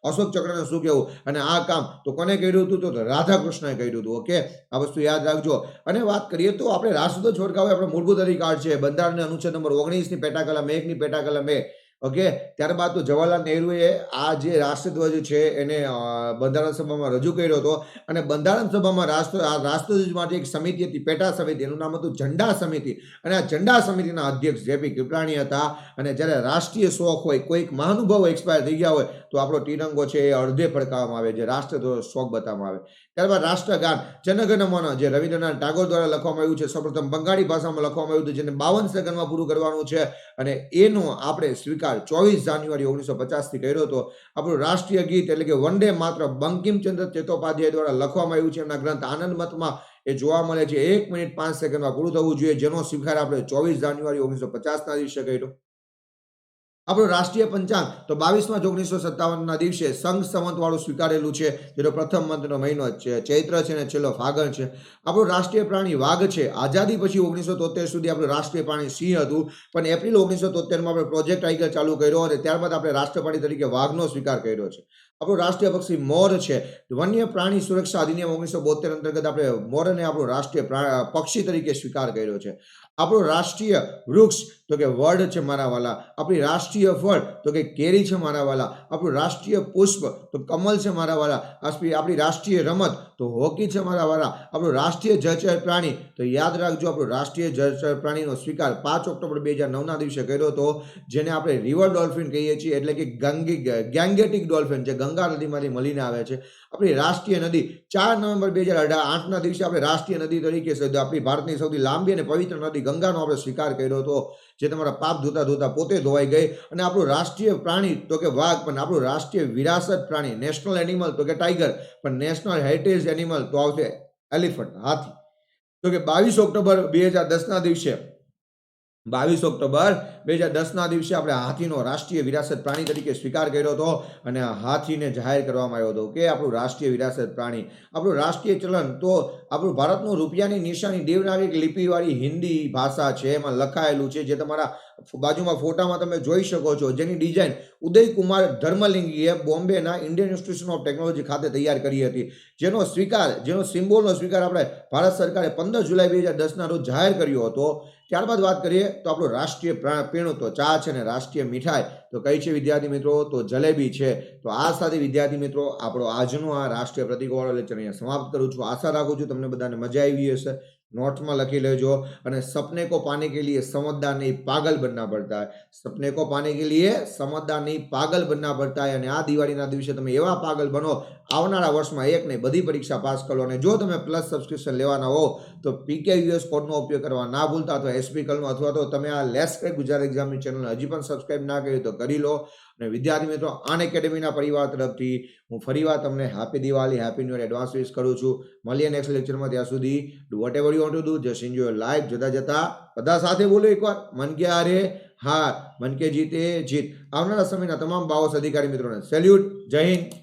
અશોક ચક્રને શું કહેવું, અને આ કામ તો કોને કર્યું હતું? તો રાધાકૃષ્ણએ કર્યું હતું. ઓકે, આ વસ્તુ યાદ રાખજો. અને વાત કરીએ તો આપણે રાષ્ટ્રધ્વજ ફરકાવે આપણો મૂળભૂત અધિકાર છે. બંધારણના અનુચ્છેદ નંબર 19 ની પેટા કલમ 1 ની પેટા કલમ 2. ઓકે, ત્યારબાદ તો જવાહરલાલ નહેરુએ આ જે રાષ્ટ્રધ્વજ છે એને બંધારણ સભામાં રજૂ કર્યો હતો. અને બંધારણ સભામાં રાષ્ટ્રધ્વજ માટે એક સમિતિ હતી, પેટા સમિતિ, એનું નામ હતું ઝંડા સમિતિ. અને આ ઝંડા સમિતિના અધ્યક્ષ જેપી કૃપલાણી હતા. અને જ્યારે રાષ્ટ્રીય શોખ હોય, કોઈક મહાનુભાવ એક્સપાયર થઈ ગયા હોય તો આપણો તિરંગો છે એ અડધે ફરકાવવામાં આવે, જે રાષ્ટ્રધ્વજ શોખ બતાવવામાં આવે. ત્યારબાદ રાષ્ટ્રગાન જનગણ મન, જે રવિન્દ્રનાથ ટાગોર દ્વારા લખવામાં આવ્યું છે, સૌપ્રથમ બંગાળી ભાષામાં લખવામાં આવ્યું હતું, જેને 52 સેકન્ડમાં પૂરું કરવાનું છે. અને એનો આપણે સ્વીકાર 24 જાન્યુઆરી 1950 થી કર્યો હતો. આપણું રાષ્ટ્રીય ગીત એટલે કે વંદે માતરમ બંકિમચંદ્ર ચટ્ટોપાધ્યાય દ્વારા લખવામાં આવ્યું છે. એમના ગ્રંથ આનંદ મતમાં એ જોવા મળે છે. 1 મિનિટ 5 સેકન્ડમાં પૂરું થવું જોઈએ, જેનો સ્વીકાર આપણે 24 જાન્યુઆરી 1950 દિવસે કર્યો. આપણું રાષ્ટ્રીય પંચાંગ તો 22 માર્ચ 1957 દિવસે સંઘ સંવત વાળું સ્વીકારેલું છે, જેનો પ્રથમ મંથનો મહિનો ચૈત્ર છે અને છેલ્લો ફાગણ છે. આપણું રાષ્ટ્રીય પ્રાણી વાઘ છે. આઝાદી પછી 1973 સુધી આપણું રાષ્ટ્રીય પ્રાણી સિંહ હતું, પણ એપ્રિલ 1973 આપણે પ્રોજેક્ટ ટાઈગર ચાલુ કર્યો અને ત્યારબાદ આપણે રાષ્ટ્રપ્રાણી તરીકે વાઘનો સ્વીકાર કર્યો છે. આપણું રાષ્ટ્રીય પક્ષી મોર છે. વન્ય પ્રાણી સુરક્ષા અધિનિયમ 1972 અંતર્ગત આપણે મોરને આપણું રાષ્ટ્રીય પક્ષી તરીકે સ્વીકાર કર્યો છે. આપણું રાષ્ટ્રીય વૃક્ષ તો કે વડ છે મારા વાલા, આપણી રાષ્ટ્રીય ફળ તો કે કેરી છે મારા વાલા, આપણું રાષ્ટ્રીય પુષ્પ તો કમલ છે મારા વાલા, આપણી રાષ્ટ્રીય રમત તો હોકી છે મારા વાલા, આપણું રાષ્ટ્રીય જળચર પ્રાણી તો યાદ રાખજો આપણું રાષ્ટ્રીય જળચર પ્રાણીનો સ્વીકાર 5 ઓક્ટોબર 2009ના દિવસે કર્યો હતો, જેને આપણે રિવર ડોલ્ફિન કહીએ છીએ, એટલે કે ગેંગેટિક ડોલ્ફિન જે ગંગા નદીમાંથી મળીને આવે છે. આપણી રાષ્ટ્રીય નદી 4 નવેમ્બર 2008ના દિવસે આપણે રાષ્ટ્રીય નદી તરીકે આપણી ભારતની સૌથી લાંબી અને પવિત્ર નદી ગંગાનો આપણે સ્વીકાર કર્યો હતો, જે તમારા પાપ ધોતા ધોતા પોતે ધોવાઈ ગઈ. અને આપણું રાષ્ટ્રીય પ્રાણી તો કે વાઘ, પણ આપણું રાષ્ટ્રીય વિરાસત પ્રાણી નેશનલ એનિમલ તો કે ટાઈગર, પણ નેશનલ હેરિટેજ એનિમલ તો આવશે એલિફન્ટ, હાથી. તો કે 22 ઓક્ટોબર 2010ના દિવસે 22 ઓક્ટોબર 2010ના દિવસે આપણે હાથીનો રાષ્ટ્રીય વિરાસત પ્રાણી તરીકે સ્વીકાર કર્યો હતો અને હાથીને જાહેર કરવામાં આવ્યો હતો કે આપણું રાષ્ટ્રીય વિરાસત પ્રાણી. આપણું રાષ્ટ્રીય ચલણ તો આપણું ભારતનું રૂપિયાની નિશાની દેવનાગરી લિપિવાળી હિન્દી ભાષા છે, એમાં લખાયેલું છે, જે તમારા બાજુમાં ફોટામાં તમે જોઈ શકો છો, જેની ડિઝાઇન ઉદયકુમાર ધર્મલિંગીએ બોમ્બેના ઇન્ડિયન ઇન્સ્ટિટ્યૂટ ઓફ ટેકનોલોજી ખાતે તૈયાર કરી હતી, જેનો સિમ્બોલનો સ્વીકાર આપણે ભારત સરકારે 15 જુલાઈ 2010ના રોજ જાહેર કર્યો હતો. ત્યારબાદ વાત કરીએ તો આપણું રાષ્ટ્રીય પીણું તો ચા છે, અને રાષ્ટ્રીય મીઠાઈ તો કઈ છે વિદ્યાર્થી મિત્રો? તો જલેબી છે. તો આ સાથે વિદ્યાર્થી મિત્રો આપણો આજનો આ રાષ્ટ્રીય પ્રતીકોવાળો લેક્ચર અહીંયા સમાપ્ત કરું છું. આશા રાખું છું તમને બધાને મજા આવી હશે. नोट्स में लखी लेजो, અને सपने को पाने के लिए समझदार नहीं पागल बनना पड़ता है, सपने को पाने के लिए समझदार नहीं पागल बनना पड़ता है. અને આ દિવાળીના દિવસે તમે એવા પાગલ બનો, આવનારા વર્ષમાં એક નહીં બધી પરીક્ષા પાસ કરો. અને જો તમે પ્લસ સબસ્ક્રિપ્શન લેવાના હો તો PKUS કોડનો ઉપયોગ કરવા ના ભૂલતા, અથવા એસપી કલનો, અથવા તો તમે આ લેટ્સ ક્રેક ગુજરાત એક્ઝામની ચેનલ હજી પણ સબસ્ક્રાઇબ ના કરી તો કરી લો. અને વિદ્યાર્થી મિત્રો, આન એકેડમીના પરિવાર તરફથી હું ફરીવાર તમને happy Diwali, happy new year advance wish કરું છું. મળીએ નેક્સ્ટ લેક્ચરમાં. ત્યાં સુધી do whatever you want to do, just enjoy life. જતા જતા બધા સાથે બોલો એકવાર, મન કે હારે હાર, મન કે જીતે જીત. આવનારા સમયના તમામ બાઓસ અધિકારી મિત્રોને સેલ્યુટ. જય હિન્દ.